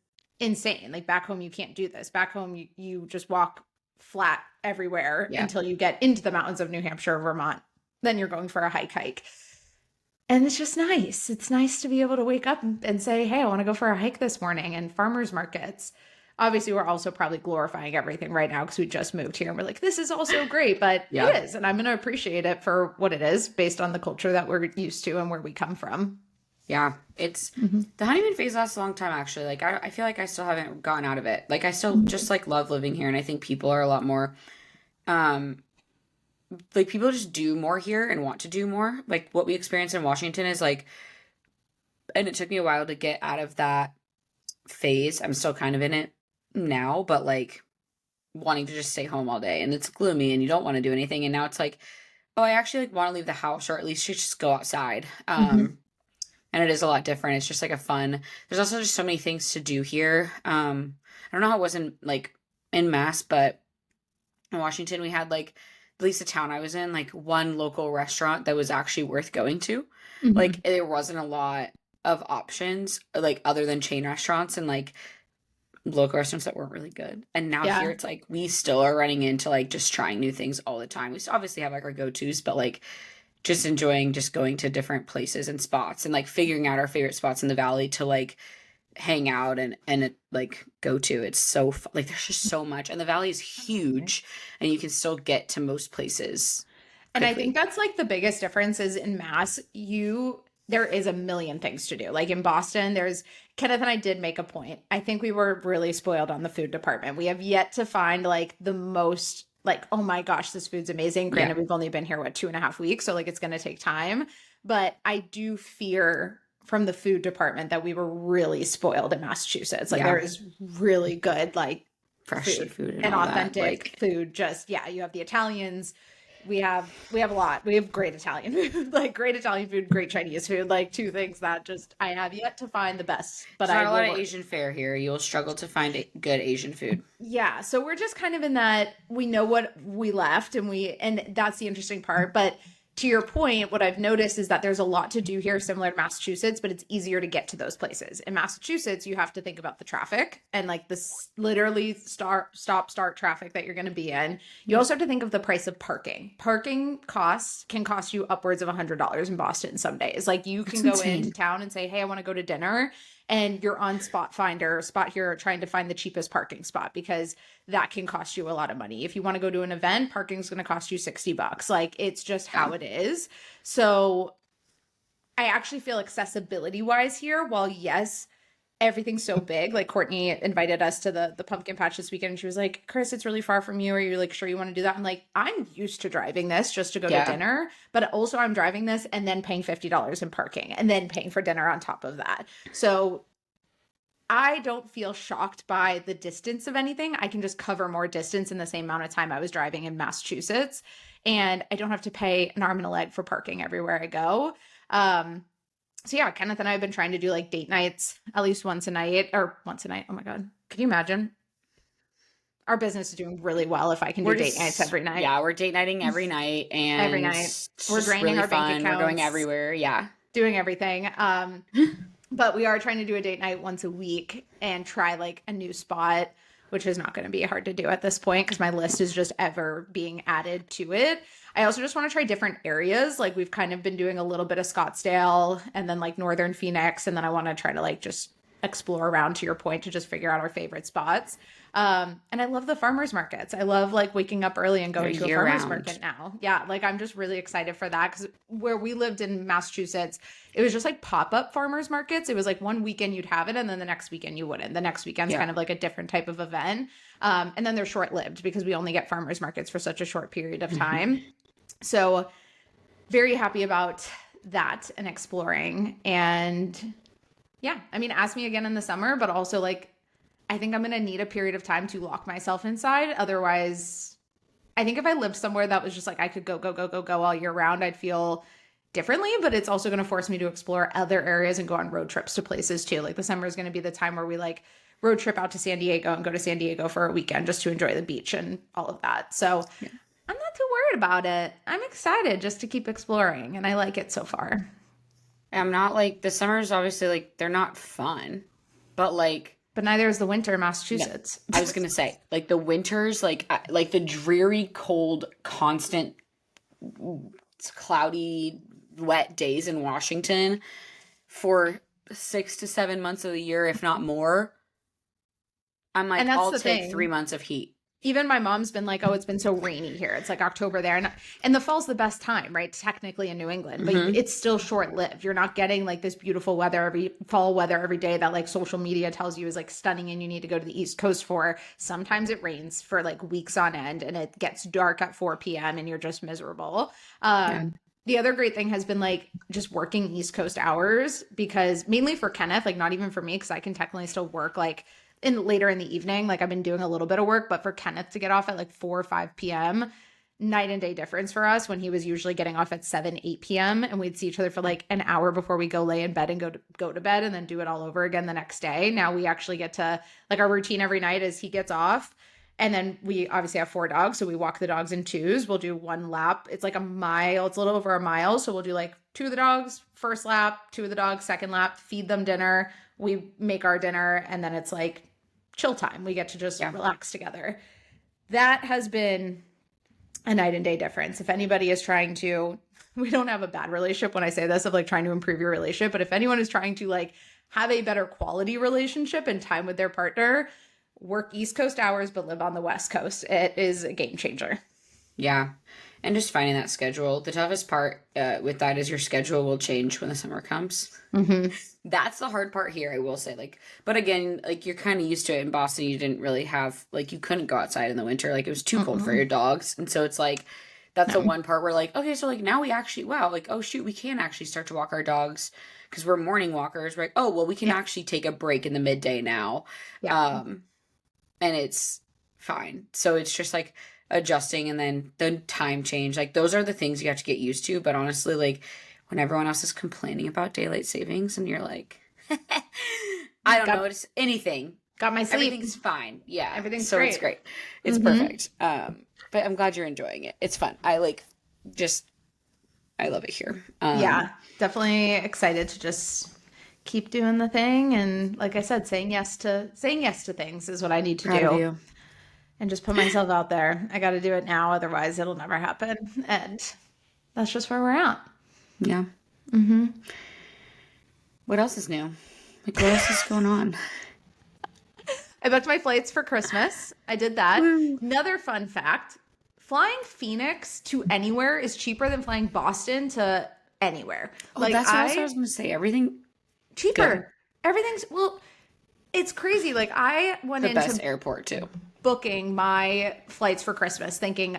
[SPEAKER 2] insane. Like back home, you can't do this. Back home, you just walk flat everywhere until you get into the mountains of New Hampshire or Vermont. Then you're going for a hike. And it's just nice. It's nice to be able to wake up and say, hey, I want to go for a hike this morning, and farmers markets. Obviously, we're also probably glorifying everything right now because we just moved here and we're like, this is also great, but it is. And I'm going to appreciate it for what it is based on the culture that we're used to and where we come from.
[SPEAKER 1] Yeah, it's the honeymoon phase lasts a long time, actually. Like, I feel like I still haven't gotten out of it. Like, I still just like love living here. And I think people are a lot more, like people just do more here and want to do more. Like what we experience in Washington is like, and it took me a while to get out of that phase. I'm still kind of in it now, but like wanting to just stay home all day and it's gloomy and you don't want to do anything. And now it's like, oh, I actually like want to leave the house or at least just go outside. And it is a lot different. It's just like a fun, there's also just so many things to do here. I don't know how it was in Mass, but in Washington we had like, at least the town I was in, like one local restaurant that was actually worth going to. Like there wasn't a lot of options like other than chain restaurants and like local restaurants that weren't really good. And now here it's like we still are running into like just trying new things all the time. We still obviously have like our go-tos, but like just enjoying just going to different places and spots and like figuring out our favorite spots in the valley to like hang out and like go to. It's so like there's just so much, and the valley is huge and you can still get to most places quickly.
[SPEAKER 2] And I think that's like the biggest difference is in Mass, there is a million things to do. Like in Boston, Kenneth and I did make a point. I think we were really spoiled on the food department. We have yet to find like the most like, oh my gosh, this food's amazing. Granted, we've only been here 2.5 weeks, so like it's going to take time, but I do fear from the food department that we were really spoiled in Massachusetts. Like there is really good like
[SPEAKER 1] fresh food
[SPEAKER 2] and authentic food. Just you have the Italians. We have a lot. We have great Italian food, like great Italian food, great Chinese food, like two things that just I have yet to find the best. But
[SPEAKER 1] there's not a lot of Asian fare here. You'll struggle to find good Asian food.
[SPEAKER 2] Yeah, so we're just kind of in that we know what we left, and that's the interesting part. But to your point, what I've noticed is that there's a lot to do here similar to Massachusetts, but it's easier to get to those places. In Massachusetts, you have to think about the traffic and like this literally start traffic that you're going to be in. You also have to think of the price of parking. Parking costs can cost you upwards of $100 in Boston some days. Like you can go into town and say, hey, I want to go to dinner. And you're on Spot Hero trying to find the cheapest parking spot because that can cost you a lot of money. If you want to go to an event, parking's going to cost you $60. Like it's just how it is. So I actually feel accessibility wise here, while yes, everything's so big. Like Courtney invited us to the pumpkin patch this weekend and she was like, Chris, it's really far from you. Are you like sure you want to do that? I'm like, I'm used to driving this just to go to dinner, but also I'm driving this and then paying $50 in parking and then paying for dinner on top of that. So I don't feel shocked by the distance of anything. I can just cover more distance in the same amount of time I was driving in Massachusetts, and I don't have to pay an arm and a leg for parking everywhere I go. So yeah, Kenneth and I have been trying to do like date nights at least once a night. Oh my God. Can you imagine? Our business is doing really well if I can do date nights every night.
[SPEAKER 1] Yeah, we're date nighting every night. And
[SPEAKER 2] every night. We're draining really our bank accounts.
[SPEAKER 1] We're going everywhere. Yeah.
[SPEAKER 2] Doing everything. But we are trying to do a date night once a week and try like a new spot, which is not going to be hard to do at this point because my list is just ever being added to it. I also just want to try different areas. Like we've kind of been doing a little bit of Scottsdale and then like Northern Phoenix. And then I want to try to like just explore around, to your point, to just figure out our favorite spots. And I love the farmers markets. I love like waking up early and going to a farmers market now. Yeah. Like I'm just really excited for that because where we lived in Massachusetts, it was just like pop-up farmers markets. It was like one weekend you'd have it and then the next weekend you wouldn't. The next weekend's kind of like a different type of event. And then they're short-lived because we only get farmers markets for such a short period of time. So very happy about that and exploring. And yeah, I mean, ask me again in the summer, but also like, I think I'm going to need a period of time to lock myself inside. Otherwise, I think if I lived somewhere that was just like, I could go all year round, I'd feel differently, but it's also going to force me to explore other areas and go on road trips to places too. Like the summer is going to be the time where we like road trip out to San Diego and go to San Diego for a weekend just to enjoy the beach and all of that. So I'm not too worried about it. I'm excited just to keep exploring and I like it so far.
[SPEAKER 1] I'm not like, the summers obviously like, they're not fun, but like,
[SPEAKER 2] but neither is the winter in Massachusetts.
[SPEAKER 1] No, I was going to say, like the winters, like the dreary, cold, constant, cloudy, wet days in Washington for 6 to 7 months of the year, if not more. I'm like, I'll take 3 months of heat.
[SPEAKER 2] Even my mom's been like, oh, it's been so rainy here. It's like October there. And the fall's the best time, right? Technically in New England, but it's still short lived. You're not getting like this beautiful weather, fall weather every day that like social media tells you is like stunning and you need to go to the East Coast for. Sometimes it rains for like weeks on end and it gets dark at 4 p.m. and you're just miserable. The other great thing has been like just working East Coast hours because mainly for Kenneth, like not even for me, because I can technically still work like later in the evening. Like I've been doing a little bit of work, but for Kenneth to get off at like 4 or 5 p.m., night and day difference for us when he was usually getting off at 7, 8 p.m. and we'd see each other for like an hour before we go lay in bed and go to bed and then do it all over again the next day. Now we actually get to like our routine every night is he gets off and then we obviously have 4 dogs. So we walk the dogs in twos. We'll do 1 lap. It's like a mile. It's a little over a mile. So we'll do like 2 of the dogs, first lap, 2 of the dogs, second lap, feed them dinner. We make our dinner and then it's like chill time. We get to just relax together. That has been a night and day difference. If anybody is trying to, we don't have a bad relationship when I say this of like trying to improve your relationship, but if anyone is trying to like have a better quality relationship and time with their partner, work East Coast hours, but live on the West Coast. It is a game changer.
[SPEAKER 1] Yeah. And just finding that schedule. The toughest part with that is your schedule will change when the summer comes. That's the hard part here, I will say. Like, but again, like you're kind of used to it in Boston. You didn't really have, like, you couldn't go outside in the winter. Like it was too cold for your dogs. And so it's like, that's the one part where like, okay, so like now we actually, wow, like, oh shoot, we can actually start to walk our dogs because we're morning walkers. We're like, oh, well, we can actually take a break in the midday now. And it's fine. So it's just like adjusting and then the time change. Like those are the things you have to get used to. But honestly, like when everyone else is complaining about daylight savings and you're like, I don't know, it's anything.
[SPEAKER 2] Got my sleep.
[SPEAKER 1] Everything's fine. Yeah.
[SPEAKER 2] Everything's
[SPEAKER 1] so
[SPEAKER 2] great.
[SPEAKER 1] It's great. It's perfect. But I'm glad you're enjoying it. It's fun. I love it here.
[SPEAKER 2] Yeah, definitely excited to just keep doing the thing. And like I said, saying yes to things is what I need to do. And just put myself out there. I got to do it now. Otherwise it'll never happen. And that's just where we're at.
[SPEAKER 1] Yeah. What else is new? Like, what else is going on?
[SPEAKER 2] I booked my flights for Christmas. I did that. Another fun fact, flying Phoenix to anywhere is cheaper than flying Boston to anywhere.
[SPEAKER 1] Oh, like that's what I was going to say. Everything
[SPEAKER 2] cheaper.
[SPEAKER 1] Good.
[SPEAKER 2] Everything's, well, it's crazy. Like I went into
[SPEAKER 1] the best airport too.
[SPEAKER 2] Booking my flights for Christmas thinking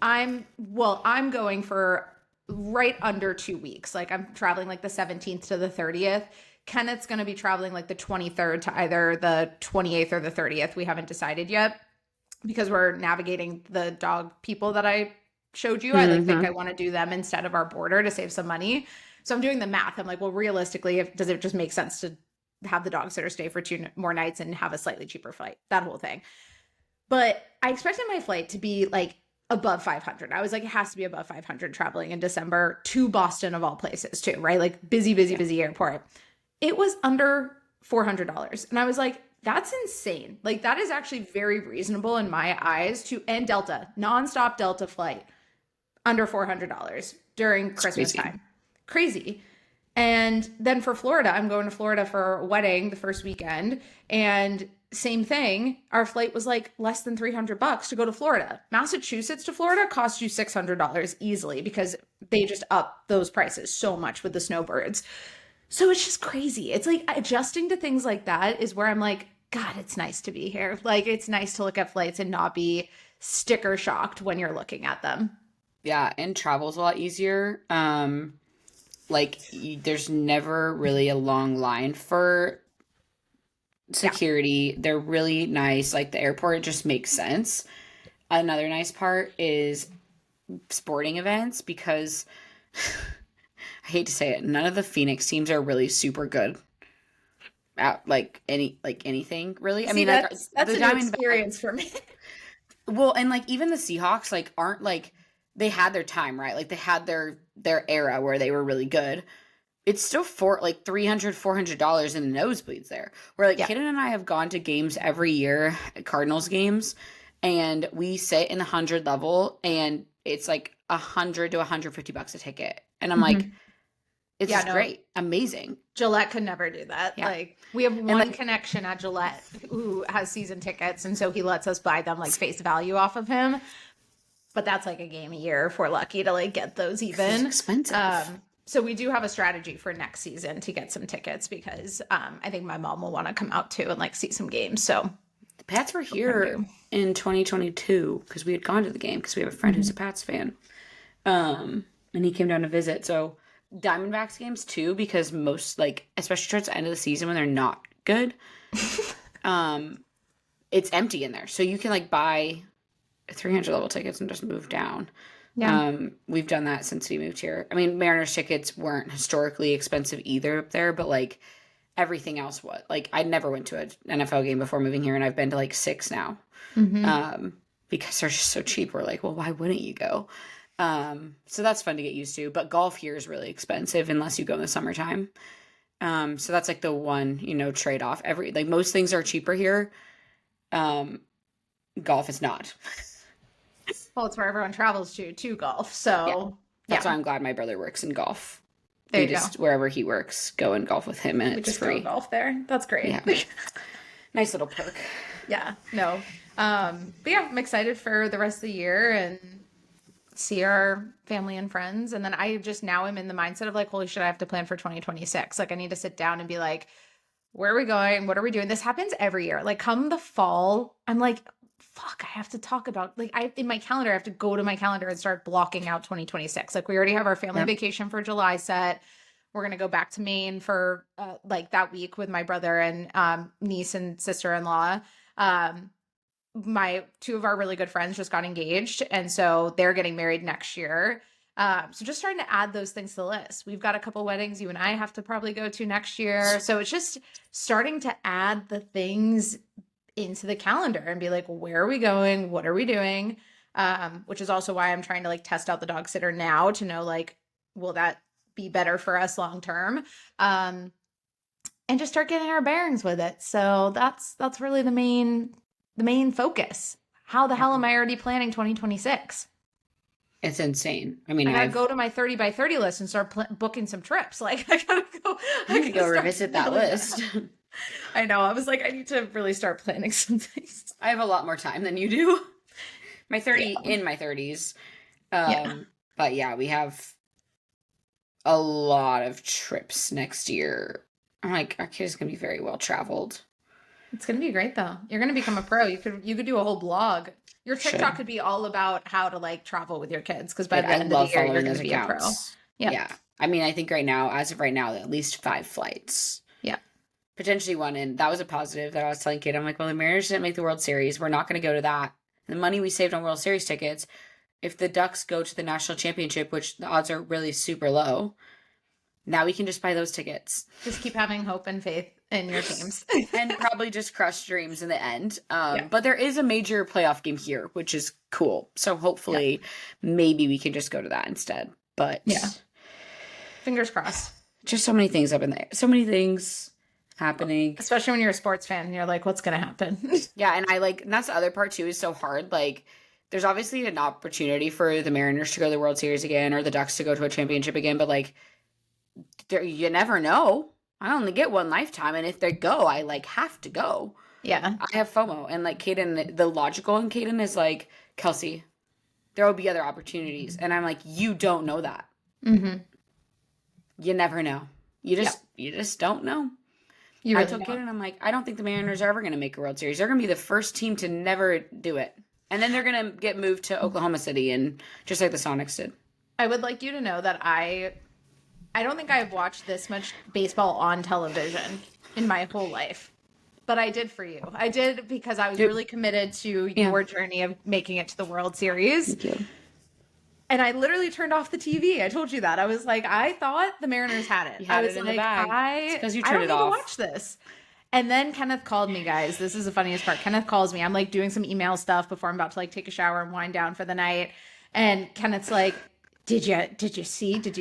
[SPEAKER 2] I'm going for right under 2 weeks. Like I'm traveling like the 17th to the 30th. Kenneth's going to be traveling like the 23rd to either the 28th or the 30th. We haven't decided yet because we're navigating the dog people that I showed you. I think I want to do them instead of our border to save some money. So I'm doing the math. I'm like, well, realistically, does it just make sense to have the dog sitter stay for 2 more nights and have a slightly cheaper flight? That whole thing. But I expected my flight to be like above 500. I was like, it has to be above 500 traveling in December to Boston of all places too, right? Like busy airport. It was under $400. And I was like, That's insane. Like that is actually very reasonable in my eyes to and Delta, nonstop Delta flight under $400 during Christmas
[SPEAKER 1] crazy.
[SPEAKER 2] time. Crazy. And then for Florida, I'm going to Florida for a wedding the first weekend. And same thing, our flight was like less than $300 to go to Florida. Massachusetts to Florida costs you $600 easily because they just up those prices so much with the snowbirds. So it's just crazy. It's like adjusting to things like that is where I'm like, God, it's nice to be here. Like it's nice to look at flights and not be sticker shocked when you're looking at them.
[SPEAKER 1] Yeah, and travel's a lot easier. Like there's never really a long line for security. They're really nice. Like the airport just makes sense. Another nice part is sporting events because I hate to say it, none of the Phoenix teams are really super good at anything really. I mean, like
[SPEAKER 2] that's
[SPEAKER 1] the
[SPEAKER 2] a new
[SPEAKER 1] Diamondbacks.
[SPEAKER 2] experience for me.
[SPEAKER 1] Well, and like even the Seahawks like aren't like they had their time, right? Like they had their era where they were really good. It's still for like $300-$400 in the nosebleeds there. Where like Kaden and I have gone to games every year, Cardinals games, and we sit in the 100 level and it's like $100 to $150 a ticket. And I'm like, it's just great. Amazing.
[SPEAKER 2] Gillette could never do that.
[SPEAKER 1] Yeah.
[SPEAKER 2] Like we have one connection at Gillette who has season tickets, and so he lets us buy them like face value off of him. But that's like a game a year if we're lucky to like get those even.
[SPEAKER 1] It's expensive.
[SPEAKER 2] So we do have a strategy for next season to get some tickets because I think my mom will want to come out too and like see some games. So
[SPEAKER 1] the Pats were here in 2022 because we had gone to the game because we have a friend who's a Pats fan. And he came down to visit. So Diamondbacks games too, because most like, especially towards the end of the season when they're not good, it's empty in there. So you can like buy 300 level tickets and just move down. Yeah. We've done that since we moved here. I mean, Mariners tickets weren't historically expensive either up there, but like everything else was. Like I never went to an NFL game before moving here, and I've been to like 6 now. Because they're just so cheap. We're like, well, why wouldn't you go? So that's fun to get used to. But golf here is really expensive unless you go in the summertime. So that's like the one, trade off. Like most things are cheaper here. Golf is not.
[SPEAKER 2] Well, it's where everyone travels to golf. So
[SPEAKER 1] that's why I'm glad my brother works in golf.
[SPEAKER 2] There
[SPEAKER 1] we
[SPEAKER 2] you
[SPEAKER 1] just, wherever he works, go and golf with him, and
[SPEAKER 2] we
[SPEAKER 1] it's
[SPEAKER 2] just
[SPEAKER 1] free.
[SPEAKER 2] go golf there. That's great.
[SPEAKER 1] Yeah. Nice little perk.
[SPEAKER 2] Yeah. No. But yeah, I'm excited for the rest of the year and see our family and friends. And then I just now am in the mindset of like, holy shit, I have to plan for 2026. Like I need to sit down and be like, where are we going? What are we doing? This happens every year. Like come the fall, I'm like, fuck, I have to talk about like in my calendar, I have to go to my calendar and start blocking out 2026. Like we already have our family vacation for July set. We're going to go back to Maine for like that week with my brother and niece and sister-in-law. My 2 of our really good friends just got engaged, and so they're getting married next year. So just starting to add those things to the list. We've got a couple weddings you and I have to probably go to next year. So it's just starting to add the things into the calendar and be like, where are we going? What are we doing? Which is also why I'm trying to like test out the dog sitter now to know like, will that be better for us long term? And just start getting our bearings with it. So that's really the main focus. How the hell am I already planning 2026?
[SPEAKER 1] It's insane. I mean,
[SPEAKER 2] I gotta go to my 30 by 30 list and start booking some trips. Like I gotta go.
[SPEAKER 1] You need to go revisit that list.
[SPEAKER 2] I know. I was like, I need to really start planning some things.
[SPEAKER 1] I have a lot more time than you do. In my 30s. But yeah, we have a lot of trips next year. I'm like, our kid's gonna be very well traveled.
[SPEAKER 2] It's gonna be great though. You're gonna become a pro. You could do a whole blog. Your TikTok could be all about how to like travel with your kids, because by the end of the year you're gonna be a pro.
[SPEAKER 1] Yeah. I mean, I think as of right now, at least 5 flights.
[SPEAKER 2] Yeah.
[SPEAKER 1] Potentially 1, and that was a positive that I was telling Kate. I'm like, well, the Mariners didn't make the World Series. We're not going to go to that. The money we saved on World Series tickets, if the Ducks go to the National Championship, which the odds are really super low, now we can just buy those tickets.
[SPEAKER 2] Just keep having hope and faith in your teams.
[SPEAKER 1] And probably just crush dreams in the end. But there is a major playoff game here, which is cool. So hopefully maybe we can just go to that instead. But
[SPEAKER 2] fingers crossed.
[SPEAKER 1] Just so many things up in there. So many things. happening.
[SPEAKER 2] Especially when you're a sports fan and you're like, what's going to happen?
[SPEAKER 1] Yeah, and and that's the other part too is so hard. Like, there's obviously an opportunity for the Mariners to go to the World Series again or the Ducks to go to a championship again, but like, you never know. I only get one lifetime, and if they go, I like have to go.
[SPEAKER 2] Yeah.
[SPEAKER 1] I have FOMO, and like Caden, the logical in Caden is like, Kelsey, there will be other opportunities, and I'm like, you don't know that.
[SPEAKER 2] Mm-hmm.
[SPEAKER 1] You never know. You just don't know.
[SPEAKER 2] You really
[SPEAKER 1] I told
[SPEAKER 2] don't.
[SPEAKER 1] Caden, I'm like, I don't think the Mariners are ever going to make a World Series. They're going to be the first team to never do it, and then they're going to get moved to Oklahoma City, and just like the Sonics did.
[SPEAKER 2] I would like you to know that I don't think I've watched this much baseball on television in my whole life. But I did for you. I did because I was really committed to your journey of making it to the World Series.
[SPEAKER 1] Thank you.
[SPEAKER 2] And I literally turned off the TV. I told you that. I was like, I thought the Mariners had it.
[SPEAKER 1] You had
[SPEAKER 2] I was
[SPEAKER 1] it in
[SPEAKER 2] like,
[SPEAKER 1] the bag. It's 'cause you
[SPEAKER 2] I
[SPEAKER 1] turned
[SPEAKER 2] don't
[SPEAKER 1] it
[SPEAKER 2] need
[SPEAKER 1] off.
[SPEAKER 2] to watch this. And then Kenneth called me, guys. This is the funniest part. Kenneth calls me. I'm like doing some email stuff before I'm about to like take a shower and wind down for the night. And Kenneth's like, Did you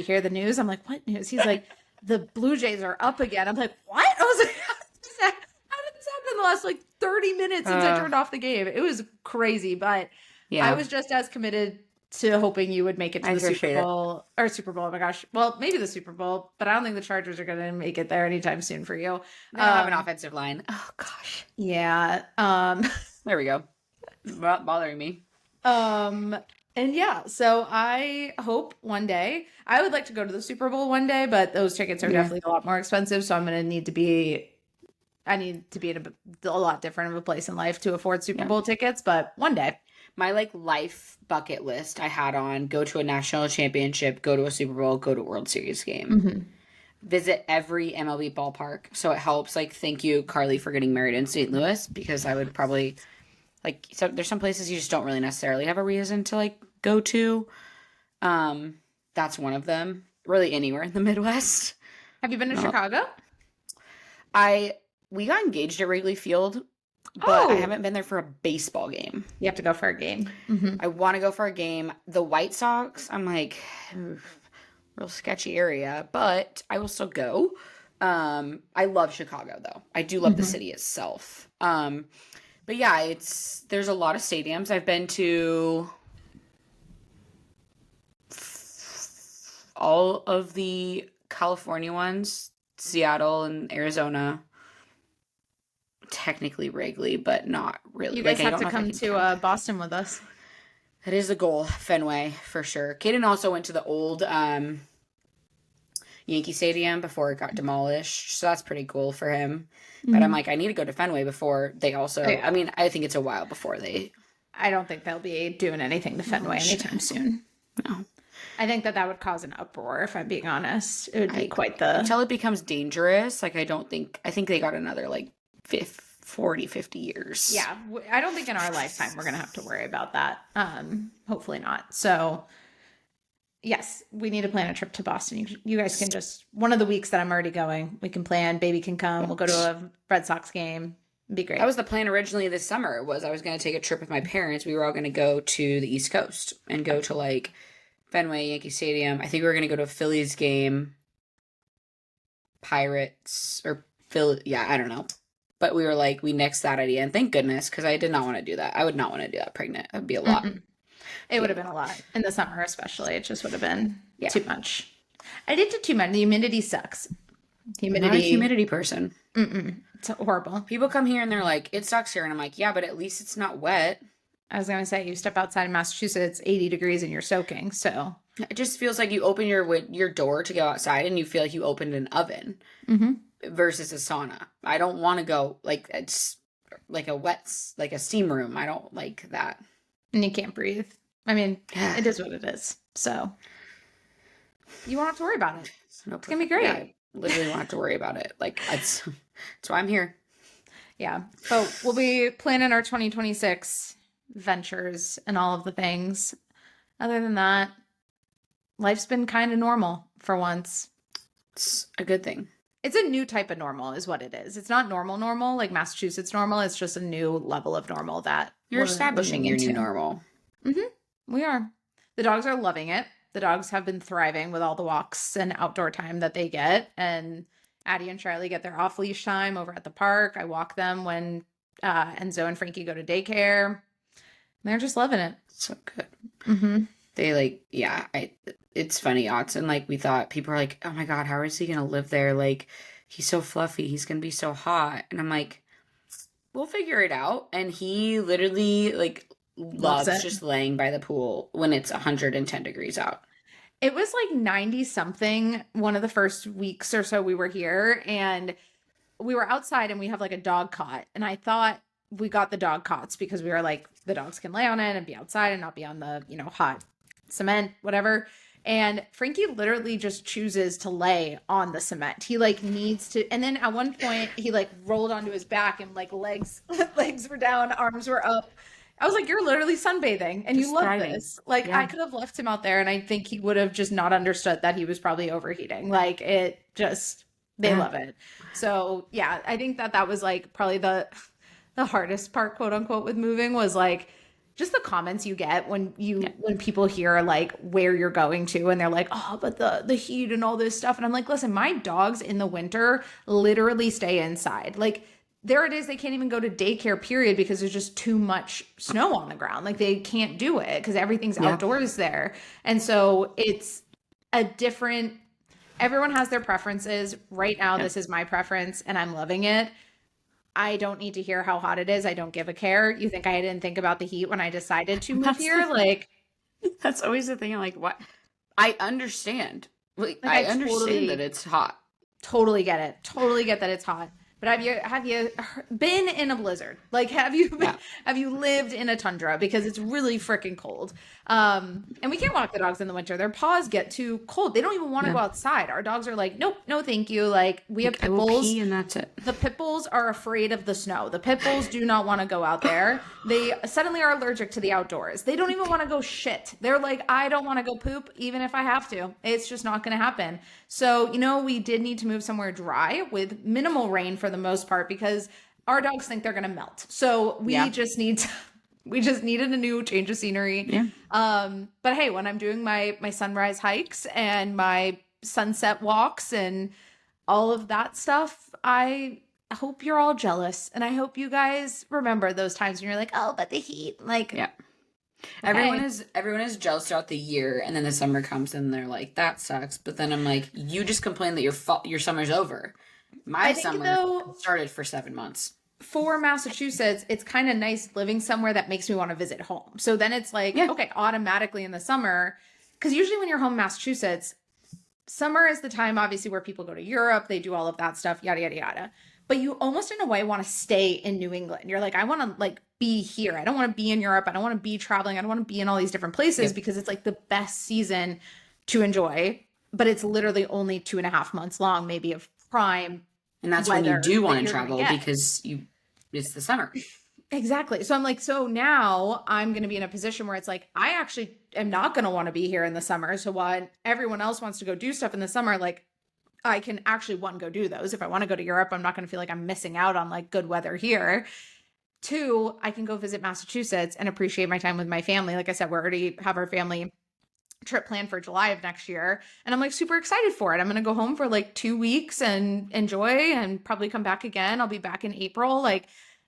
[SPEAKER 2] hear the news? I'm like, what news? He's like, the Blue Jays are up again. I'm like, what? I was like, how did this happen in the last like 30 minutes since I turned off the game? It was crazy, but I was just as committed to hoping you would make it to the Super Bowl. Oh my gosh. Well, maybe the Super Bowl, but I don't think the Chargers are going to make it there anytime soon for you.
[SPEAKER 1] They don't have an offensive line. Oh gosh.
[SPEAKER 2] Yeah.
[SPEAKER 1] There we go. Not bothering me.
[SPEAKER 2] And yeah, so I hope one day, I would like to go to the Super Bowl one day, but those tickets are definitely a lot more expensive. So I need to be in a lot different of a place in life to afford Super Bowl tickets, but one day.
[SPEAKER 1] My like life bucket list I had on go to a national championship, go to a Super Bowl, go to a World Series game. Visit every MLB ballpark. So it helps. Like, thank you, Carly, for getting married in St. Louis, because I would probably like, so there's some places you just don't really necessarily have a reason to like go to. That's one of them. Really anywhere in the Midwest.
[SPEAKER 2] Have you been to Chicago?
[SPEAKER 1] We got engaged at Wrigley Field, but I haven't been there for a baseball game.
[SPEAKER 2] You have to go for a game.
[SPEAKER 1] I want to go for a game. The White Sox, I'm like, real sketchy area, but I will still go. I love Chicago though. I do love the city itself. But yeah, there's a lot of stadiums. I've been to all of the California ones, Seattle and Arizona. Technically Wrigley, but not really.
[SPEAKER 2] You guys have to come to Boston with us.
[SPEAKER 1] That is the goal. Fenway, for sure. Caden also went to the old Yankee Stadium before it got demolished, so that's pretty cool for him. But I'm like, I need to go to Fenway before they also... I mean, I think it's a while before they...
[SPEAKER 2] I don't think they'll be doing anything to Fenway anytime soon.
[SPEAKER 1] No.
[SPEAKER 2] I think that would cause an uproar, if I'm being honest. It would be quite the...
[SPEAKER 1] Until it becomes dangerous, like, I think they got another, like, 40, 50 years.
[SPEAKER 2] Yeah, I don't think in our lifetime we're going to have to worry about that. Hopefully not. So, yes, we need to plan a trip to Boston. You guys can just, one of the weeks that I'm already going, we can plan, baby can come, we'll go to a Red Sox game. It'd be great.
[SPEAKER 1] That was the plan originally this summer, was I was going to take a trip with my parents. We were all going to go to the East Coast and go to, like, Fenway, Yankee Stadium. I think we were going to go to a Phillies game, Pirates, or Philly. Yeah, I don't know. But we were like, we nixed that idea. And thank goodness, because I did not want to do that. I would not want to do that pregnant. That would be a lot.
[SPEAKER 2] It would have been a lot. In the summer especially. It just would have been too much. I did too much. The humidity sucks.
[SPEAKER 1] I'm not a humidity person.
[SPEAKER 2] It's horrible.
[SPEAKER 1] People come here and they're like, it sucks here. And I'm like, yeah, but at least it's not wet.
[SPEAKER 2] I was going to say, you step outside in Massachusetts, it's 80 degrees and you're soaking. So
[SPEAKER 1] it just feels like you open your door to go outside and you feel like you opened an oven. Versus a sauna. I don't want to go, like, it's like like a steam room. I don't like that.
[SPEAKER 2] And you can't breathe. I mean, it is what it is. So you won't have to worry about it. It's going to be great.
[SPEAKER 1] Yeah, I literally won't have to worry about it. Like, that's why I'm here.
[SPEAKER 2] Yeah. So we'll be planning our 2026 ventures and all of the things. Other than that, life's been kind of normal for once.
[SPEAKER 1] It's a good thing.
[SPEAKER 2] It's a new type of normal is what it is. It's not normal like Massachusetts normal. It's just a new level of normal that
[SPEAKER 1] you're establishing your new normal.
[SPEAKER 2] We are. The dogs are loving it. The dogs have been thriving with all the walks and outdoor time that they get. And Addie and Charlie get their off leash time over at the park. I walk them when Enzo and Frankie go to daycare. And they're just loving it.
[SPEAKER 1] So good.
[SPEAKER 2] Mm-hmm.
[SPEAKER 1] They like, yeah, it's funny. Autzen, like, we thought, people are like, oh my God, how is he going to live there? Like, he's so fluffy. He's going to be so hot. And I'm like, we'll figure it out. And he literally, like, loves just laying by the pool when it's 110 degrees out.
[SPEAKER 2] It was like 90 something one of the first weeks or so we were here, and we were outside and we have like a dog cot. And I thought we got the dog cots because we were like, the dogs can lay on it and be outside and not be on the, you know, hot cement, whatever. And Frankie literally just chooses to lay on the cement. He like needs to, and then at one point he like rolled onto his back and like legs were down, arms were up. I was like, you're literally sunbathing and you love this. Like, I could have left him out there and I think he would have just not understood that he was probably overheating. Like, it just, they love it. So yeah, I think that was like probably the hardest part, quote unquote, with moving was like just the comments you get when when people hear like where you're going to and they're like, oh, but the heat and all this stuff. And I'm like, listen, my dogs in the winter literally stay inside. Like, there it is. They can't even go to daycare, period, because there's just too much snow on the ground. Like, they can't do it because everything's outdoors there. And so it's a different, everyone has their preferences. Right now, this is my preference and I'm loving it. I don't need to hear how hot it is. I don't give a care. You think I didn't think about the heat when I decided to move here? Like,
[SPEAKER 1] that's always the thing. I'm like, what? I understand. Like I understand that it's hot.
[SPEAKER 2] Totally get it. Totally get that it's hot. But have you been in a blizzard? Like, have you lived in a tundra? Because it's really freaking cold. And we can't walk the dogs in the winter. Their paws get too cold. They don't even want to go outside. Our dogs are like, nope, no, thank you. Like, we have pit bulls. I will pee and that's it. The pit bulls are afraid of the snow. The pit bulls do not want to go out there. They suddenly are allergic to the outdoors. They don't even want to go shit. They're like, I don't want to go poop, even if I have to. It's just not going to happen. So, you know, we did need to move somewhere dry with minimal rain for the most part because our dogs think they're going to melt. So we just needed a new change of scenery. Yeah. But hey, when I'm doing my sunrise hikes and my sunset walks and all of that stuff, I hope you're all jealous. And I hope you guys remember those times when you're like, oh, but the heat, like,
[SPEAKER 1] yeah. Okay. Everyone is jealous throughout the year, and then the summer comes and they're like, that sucks. But then I'm like, you just complain that your summer's over. My summer started for 7 months.
[SPEAKER 2] For Massachusetts, it's kind of nice living somewhere that makes me want to visit home. So then it's like, okay, automatically in the summer, because usually when you're home in Massachusetts, summer is the time obviously where people go to Europe, they do all of that stuff, yada, yada, yada. But you almost in a way want to stay in New England. You're like, I want to like be here. I don't want to be in Europe. I don't want to be traveling. I don't want to be in all these different places because it's like the best season to enjoy. But it's literally only 2.5 months long, maybe of prime.
[SPEAKER 1] And that's when you do want to travel because it's the summer.
[SPEAKER 2] Exactly. So I'm like, so now I'm going to be in a position where it's like, I actually am not going to want to be here in the summer. So while everyone else wants to go do stuff in the summer, like I can actually, one, go do those. If I want to go to Europe, I'm not going to feel like I'm missing out on like good weather here. 2, I can go visit Massachusetts and appreciate my time with my family. Like I said, we already have our family trip planned for July of next year. And I'm like super excited for it. I'm going to go home for like 2 weeks and enjoy and probably come back again. I'll be back in April. Like,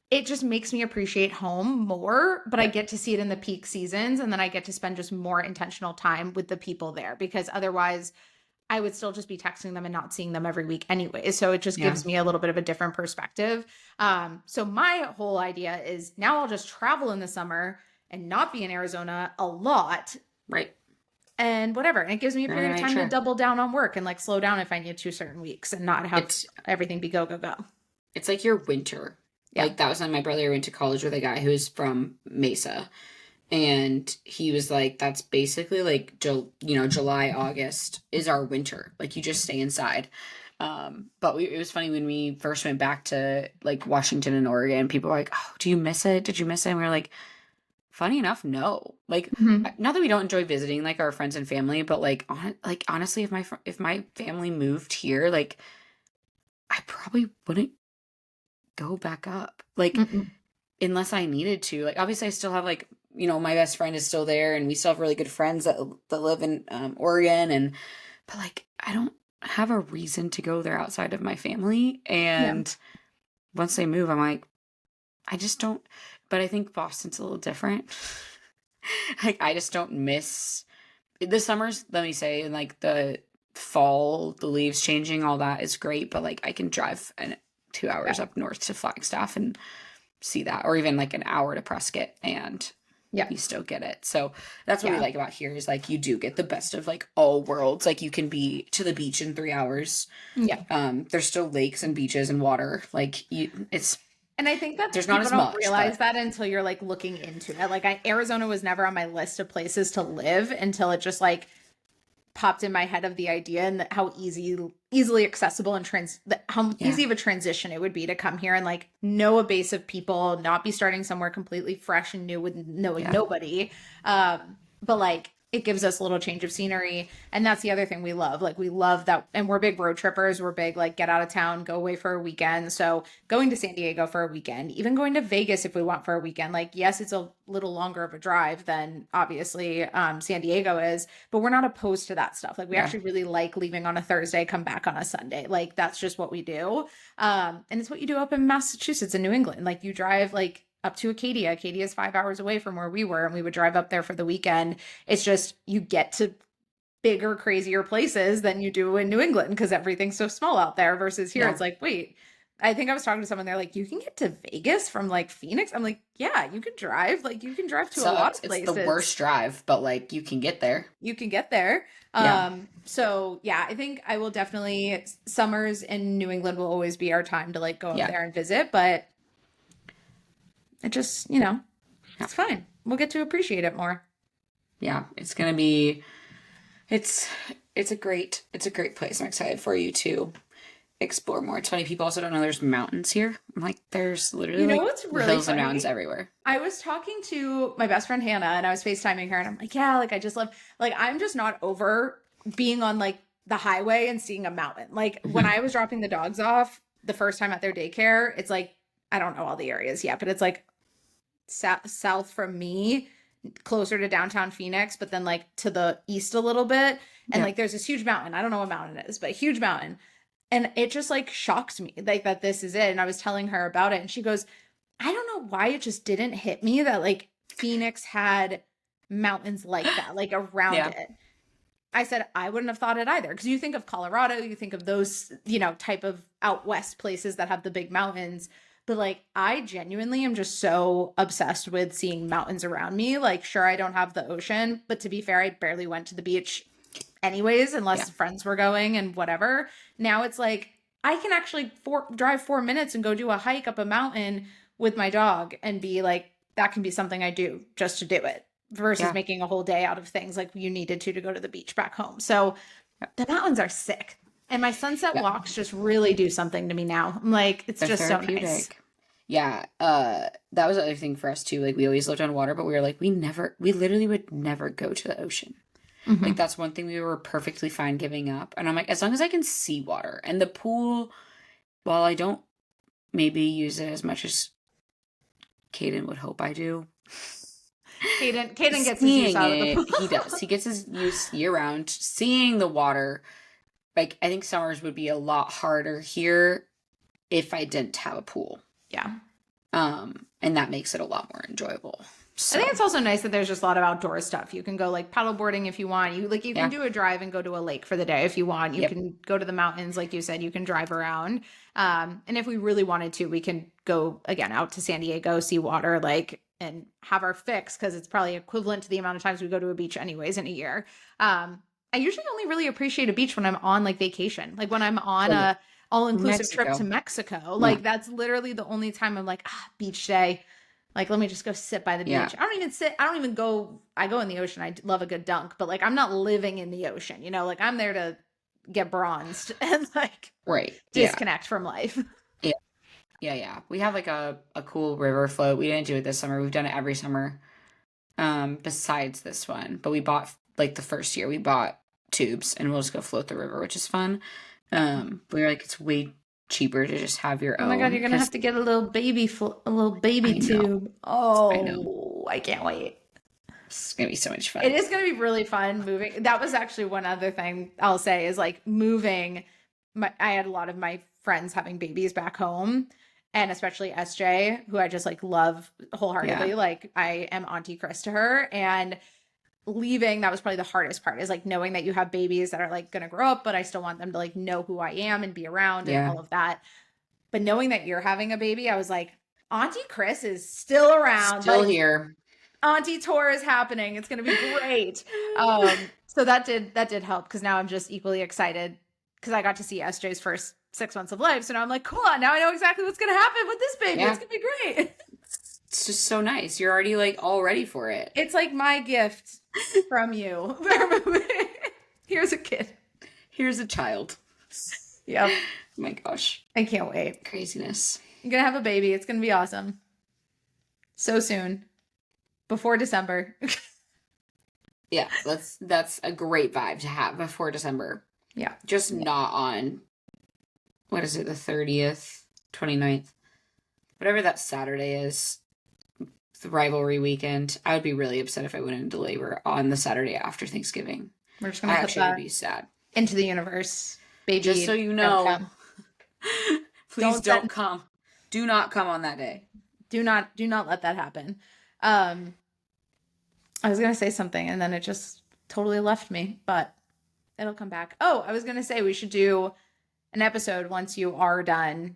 [SPEAKER 2] it just makes me appreciate home more, but I get to see it in the peak seasons. And then I get to spend just more intentional time with the people there, because otherwise I would still just be texting them and not seeing them every week anyway. So it just gives me a little bit of a different perspective. So my whole idea is now I'll just travel in the summer and not be in Arizona a lot.
[SPEAKER 1] Right.
[SPEAKER 2] And whatever. And it gives me a period of time to double down on work and like slow down if I need to certain weeks and not have everything be go, go, go.
[SPEAKER 1] It's like your winter. Yeah. Like that was when my brother went to college with a guy who was from Mesa. And he was like, that's basically like, July, August is our winter. Like you just stay inside. But it was funny when we first went back to like Washington and Oregon, people were like, oh, do you miss it? Did you miss it? And we were like, funny enough, no. Like, not that we don't enjoy visiting like our friends and family, but like honestly, if my family moved here, like I probably wouldn't go back up. Like, unless I needed to. Like, obviously, I still have like, my best friend is still there, and we still have really good friends that live in Oregon, but like, I don't have a reason to go there outside of my family.
[SPEAKER 2] Yeah.
[SPEAKER 1] And once they move, I'm like, I just don't. But I think Boston's a little different. Like, I just don't miss the summers, let me say, and like the fall, the leaves changing, all that is great. But like, I can drive 2 hours up north to Flagstaff and see that, or even like an hour to Prescott, and
[SPEAKER 2] Yeah.
[SPEAKER 1] you still get it. So that's what we
[SPEAKER 2] Yeah.
[SPEAKER 1] like about here is like you do get the best of like all worlds. Like you can be to the beach in 3 hours.
[SPEAKER 2] Yeah.
[SPEAKER 1] There's still lakes and beaches and water. Like it's
[SPEAKER 2] And I think that
[SPEAKER 1] There's not
[SPEAKER 2] people
[SPEAKER 1] as
[SPEAKER 2] don't
[SPEAKER 1] much,
[SPEAKER 2] realize
[SPEAKER 1] but-
[SPEAKER 2] that until you're like looking into it. Like Arizona was never on my list of places to live until it just like popped in my head of the idea and how easily accessible and how
[SPEAKER 1] Yeah.
[SPEAKER 2] easy of a transition it would be to come here and like know a base of people, not be starting somewhere completely fresh and new with knowing
[SPEAKER 1] Yeah.
[SPEAKER 2] nobody. But like it gives us a little change of scenery. And that's the other thing we love. Like we love that. And we're big road trippers. We're big, like get out of town, go away for a weekend. So going to San Diego for a weekend, even going to Vegas if we want for a weekend, like, yes, it's a little longer of a drive than obviously San Diego is, but we're not opposed to that stuff. Like we
[SPEAKER 1] Yeah.
[SPEAKER 2] actually really like leaving on a Thursday, come back on a Sunday. Like that's just what we do. And it's what you do up in Massachusetts and New England. Like you drive like up to Acadia. Acadia is 5 hours away from where we were, and we would drive up there for the weekend. It's just you get to bigger, crazier places than you do in New England because everything's so small out there versus here.
[SPEAKER 1] Yeah.
[SPEAKER 2] It's like, wait, I think I was talking to someone, they're like, you can get to Vegas from like Phoenix. I'm like, yeah, you can drive. Like you can drive to a lot of places.
[SPEAKER 1] It's the worst drive, but like you can get there.
[SPEAKER 2] You can get there.
[SPEAKER 1] Yeah.
[SPEAKER 2] So yeah, I think I will definitely, summers in New England will always be our time to like go up
[SPEAKER 1] Yeah.
[SPEAKER 2] there and visit, but it just, it's fine. We'll get to appreciate it more.
[SPEAKER 1] Yeah, it's gonna be. It's a great place. I'm excited for you to explore more. It's funny, people also don't know there's mountains here. I'm like, there's literally like
[SPEAKER 2] what's really
[SPEAKER 1] hills
[SPEAKER 2] funny?
[SPEAKER 1] and mountains everywhere.
[SPEAKER 2] I was talking to my best friend Hannah and I was FaceTiming her and I'm like, yeah, like I just love, like I'm just not over being on like the highway and seeing a mountain. Like when I was dropping the dogs off the first time at their daycare, it's like, I don't know all the areas yet, but it's like south from me, closer to downtown Phoenix, but then like to the east a little bit. And
[SPEAKER 1] Yeah.
[SPEAKER 2] like there's this huge mountain. I don't know what mountain it is, but a huge mountain. And it just like shocked me like that this is it. And I was telling her about it and she goes, I don't know why it just didn't hit me that like Phoenix had mountains like that, like around
[SPEAKER 1] Yeah.
[SPEAKER 2] it. I said, I wouldn't have thought it either. Because you think of Colorado, you think of those, type of out west places that have the big mountains. But like, I genuinely am just so obsessed with seeing mountains around me. Like, sure, I don't have the ocean, but to be fair, I barely went to the beach anyways, unless friends were going and whatever. Now it's like, I can actually drive 4 minutes and go do a hike up a mountain with my dog and be like, that can be something I do just to do it versus making a whole day out of things like you needed to go to the beach back home. So the mountains are sick. And my sunset walks just really do something to me now. I'm like, it's
[SPEAKER 1] They're
[SPEAKER 2] just so nice.
[SPEAKER 1] Yeah. That was the other thing for us too. Like we always lived on water, but we were like, we literally would never go to the ocean.
[SPEAKER 2] Mhm.
[SPEAKER 1] Like that's one thing we were perfectly fine giving up. And I'm like, as long as I can see water and the pool, while I don't maybe use it as much as Caden would hope I do.
[SPEAKER 2] Caden gets his use out of the pool.
[SPEAKER 1] He does. He gets his use year round. Seeing the water, like I think summers would be a lot harder here if I didn't have a pool.
[SPEAKER 2] Yeah.
[SPEAKER 1] And that makes it a lot more enjoyable. So,
[SPEAKER 2] I think it's also nice that there's just a lot of outdoor stuff. You can go like paddleboarding if you want. You can do a drive and go to a lake for the day if you want. You can go to the mountains, like you said. You can drive around. And if we really wanted to, we can go again out to San Diego, see water, like and have our fix because it's probably equivalent to the amount of times we go to a beach anyways in a year. I usually only really appreciate a beach when I'm on like vacation, like when I'm on a all-inclusive trip to Mexico. Like that's literally the only time I'm like, beach day. Like, let me just go sit by the beach.
[SPEAKER 1] Yeah.
[SPEAKER 2] I don't even sit. I don't even go. I go in the ocean. I love a good dunk, but like, I'm not living in the ocean, like I'm there to get bronzed and like disconnect from life.
[SPEAKER 1] Yeah. We have like a cool river float. We didn't do it this summer. We've done it every summer. Besides this one, but we bought like the first year we bought tubes and we'll just go float the river, which is fun. We were like, it's way cheaper to just have your own.
[SPEAKER 2] Oh my god, you're gonna have to get a little baby tube. Oh, I can't wait.
[SPEAKER 1] It's gonna be so much fun.
[SPEAKER 2] It is going to be really fun moving. That was actually one other thing I'll say is like moving. I had a lot of my friends having babies back home, and especially SJ, who I just like love wholeheartedly.
[SPEAKER 1] Yeah.
[SPEAKER 2] Like I am Auntie Chris to her, and leaving, that was probably the hardest part, is like knowing that you have babies that are like going to grow up, but I still want them to like know who I am and be around and all of that. But knowing that you're having a baby, I was like, Auntie Chris is still around.
[SPEAKER 1] Still
[SPEAKER 2] like,
[SPEAKER 1] here.
[SPEAKER 2] Auntie tour is happening. It's going to be great. So that did help, because now I'm just equally excited because I got to see SJ's first 6 months of life. So now I'm like, cool. Now I know exactly what's going to happen with this baby.
[SPEAKER 1] Yeah.
[SPEAKER 2] It's going to be great.
[SPEAKER 1] It's just so nice. You're already like all ready for it.
[SPEAKER 2] It's like my gift from you. Here's a kid.
[SPEAKER 1] Here's a child.
[SPEAKER 2] Yep.
[SPEAKER 1] Oh my gosh.
[SPEAKER 2] I can't wait.
[SPEAKER 1] Craziness.
[SPEAKER 2] I'm going to have a baby. It's going to be awesome. So soon. Before December.
[SPEAKER 1] Yeah, that's a great vibe to have before December.
[SPEAKER 2] Yeah.
[SPEAKER 1] Just not on, what is it, the 30th, 29th? Whatever that Saturday is, the rivalry weekend. I would be really upset if I went into labor on the Saturday after Thanksgiving.
[SPEAKER 2] We're just
[SPEAKER 1] I
[SPEAKER 2] going to put
[SPEAKER 1] actually
[SPEAKER 2] that
[SPEAKER 1] would be sad.
[SPEAKER 2] into the universe. Baby.
[SPEAKER 1] Just so you know.
[SPEAKER 2] come.
[SPEAKER 1] Please don't come. Do not come on that day.
[SPEAKER 2] Do not let that happen. I was going to say something and then it just totally left me, but it'll come back. Oh, I was going to say we should do an episode once you are done,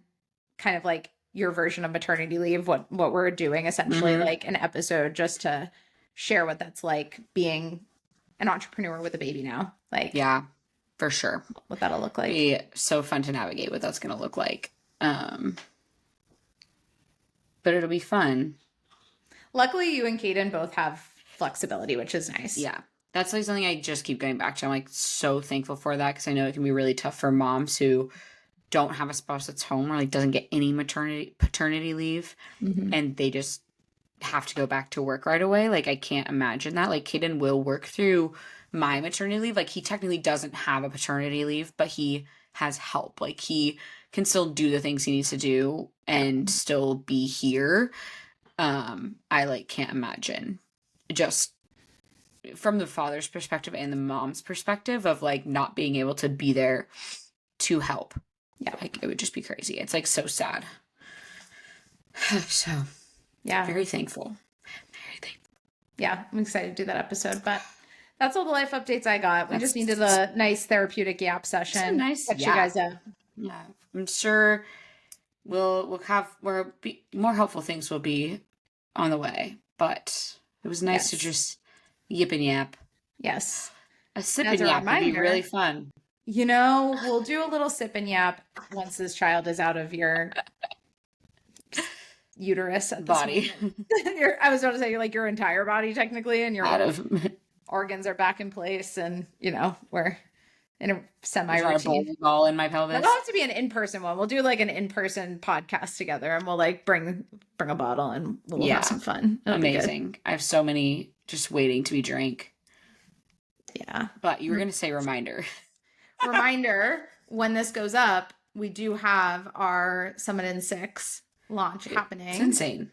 [SPEAKER 2] kind of like your version of maternity leave, what we're doing, essentially like an episode just to share what that's like being an entrepreneur with a baby now. Like,
[SPEAKER 1] yeah, for sure.
[SPEAKER 2] What that'll look like.
[SPEAKER 1] Be so fun to navigate what that's going to look like. But it'll be fun.
[SPEAKER 2] Luckily, you and Kaden both have flexibility, which is nice.
[SPEAKER 1] Yeah. That's like something I just keep going back to. I'm like so thankful for that, because I know it can be really tough for moms who don't have a spouse that's home or like doesn't get any paternity leave, and they just have to go back to work right away. Like I can't imagine that. Like Kaden will work through my maternity leave. Like he technically doesn't have a paternity leave, but he has help. Like he can still do the things he needs to do and still be here. I like can't imagine, just from the father's perspective and the mom's perspective, of like not being able to be there to help. Yeah, like it would just be crazy. It's like so sad. So
[SPEAKER 2] yeah,
[SPEAKER 1] very thankful. Very thankful.
[SPEAKER 2] Yeah, I'm excited to do that episode, but that's all the life updates I got. We just needed a nice therapeutic yap session.
[SPEAKER 1] Nice,
[SPEAKER 2] catch you guys up.
[SPEAKER 1] Yeah, I'm sure we'll have more helpful things will be on the way, but it was nice to just yip and yap.
[SPEAKER 2] Yes,
[SPEAKER 1] a sip and yap would be really fun.
[SPEAKER 2] You know, we'll do a little sip and yap once this child is out of your uterus at
[SPEAKER 1] body.
[SPEAKER 2] I was about to say your entire body technically, and your organs are back in place, and you know we're in a semi-routine.
[SPEAKER 1] A ball in my pelvis.
[SPEAKER 2] It'll have to be an in-person one. We'll do like an in-person podcast together, and we'll like bring a bottle and we'll have some fun. It'll
[SPEAKER 1] amazing. I have so many just waiting to be drank.
[SPEAKER 2] Yeah,
[SPEAKER 1] but you were gonna say reminder.
[SPEAKER 2] Reminder, when this goes up, we do have our Summit in 6 launch happening.
[SPEAKER 1] It's insane.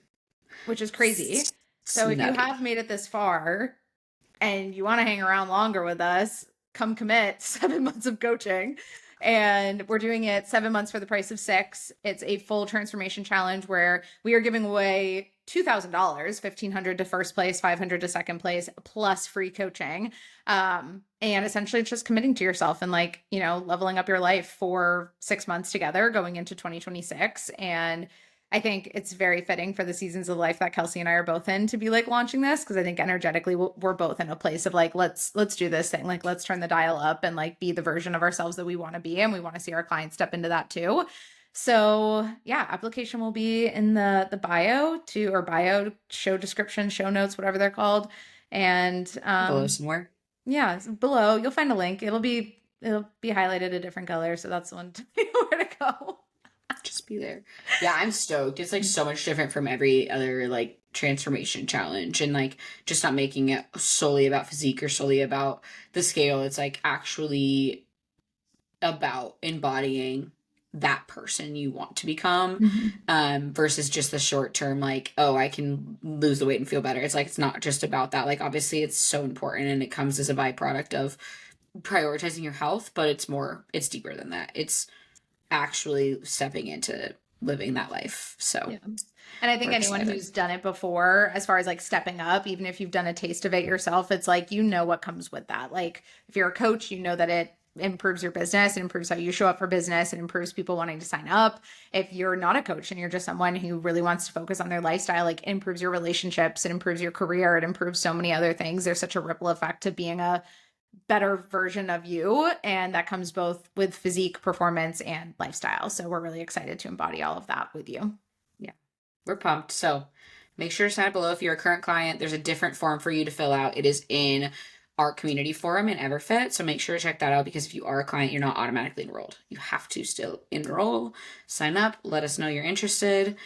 [SPEAKER 2] Which is crazy. So if you have made it this far and you want to hang around longer with us, come commit 7 months of coaching. And we're doing it 7 months for the price of 6. It's a full transformation challenge where we are giving away $2,000, $1,500 to first place, $500 to second place, plus free coaching. And essentially it's just committing to yourself and like, you know, leveling up your life for 6 months together going into 2026. And I think it's very fitting for the seasons of life that Kelsey and I are both in to be like launching this, because I think energetically we're both in a place of like, let's do this thing. Like, let's turn the dial up and like be the version of ourselves that we want to be. And we want to see our clients step into that too. So yeah, application will be in the bio show description, show notes, whatever they're called. And
[SPEAKER 1] below somewhere.
[SPEAKER 2] Yeah, below you'll find a link. It'll be highlighted a different color. So that's the one to where to go.
[SPEAKER 1] Just be there. Yeah, I'm stoked. It's like so much different from every other like transformation challenge, and like just not making it solely about physique or solely about the scale. It's like actually about embodying that person you want to become,
[SPEAKER 2] Mm-hmm.
[SPEAKER 1] versus just the short term, like, oh, I can lose the weight and feel better. It's like, it's not just about that. Like, obviously it's so important and it comes as a byproduct of prioritizing your health, but it's deeper than that. It's actually stepping into living that life. So
[SPEAKER 2] Yeah. And I think
[SPEAKER 1] we're
[SPEAKER 2] anyone
[SPEAKER 1] excited.
[SPEAKER 2] who's done it before, as far as like stepping up, even if you've done a taste of it yourself, it's like, you know what comes with that. Like if you're a coach, you know that it improves your business, it improves how you show up for business, it improves people wanting to sign up. If you're not a coach and you're just someone who really wants to focus on their lifestyle, like it improves your relationships, it improves your career, it improves so many other things. There's such a ripple effect to being a better version of you. And that comes both with physique, performance, and lifestyle. So we're really excited to embody all of that with you.
[SPEAKER 1] Yeah, we're pumped. So make sure to sign up below if you're a current client. There's a different form for you to fill out. It is in our community forum in Everfit. So make sure to check that out, because if you are a client, you're not automatically enrolled. You have to still enroll, sign up, let us know you're interested.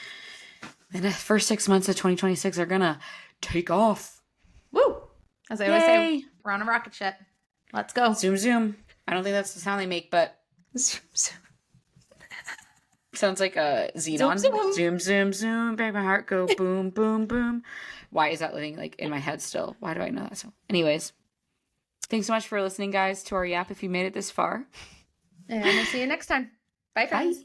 [SPEAKER 1] And the first 6 months of 2026 are gonna take off.
[SPEAKER 2] Woo! As I always
[SPEAKER 1] Yay!
[SPEAKER 2] say, we're on a rocket ship. Let's go.
[SPEAKER 1] Zoom, zoom. I don't think that's the sound they make, but sounds like a Xenon.
[SPEAKER 2] Zoom,
[SPEAKER 1] Zoom, zoom, zoom. Make my heart go boom, boom, boom. Why is that living like in my head still? Why do I know that song? Anyways, thanks so much for listening, guys, to our yap if you made it this far.
[SPEAKER 2] And we'll see you next time. Bye, friends.
[SPEAKER 1] Bye.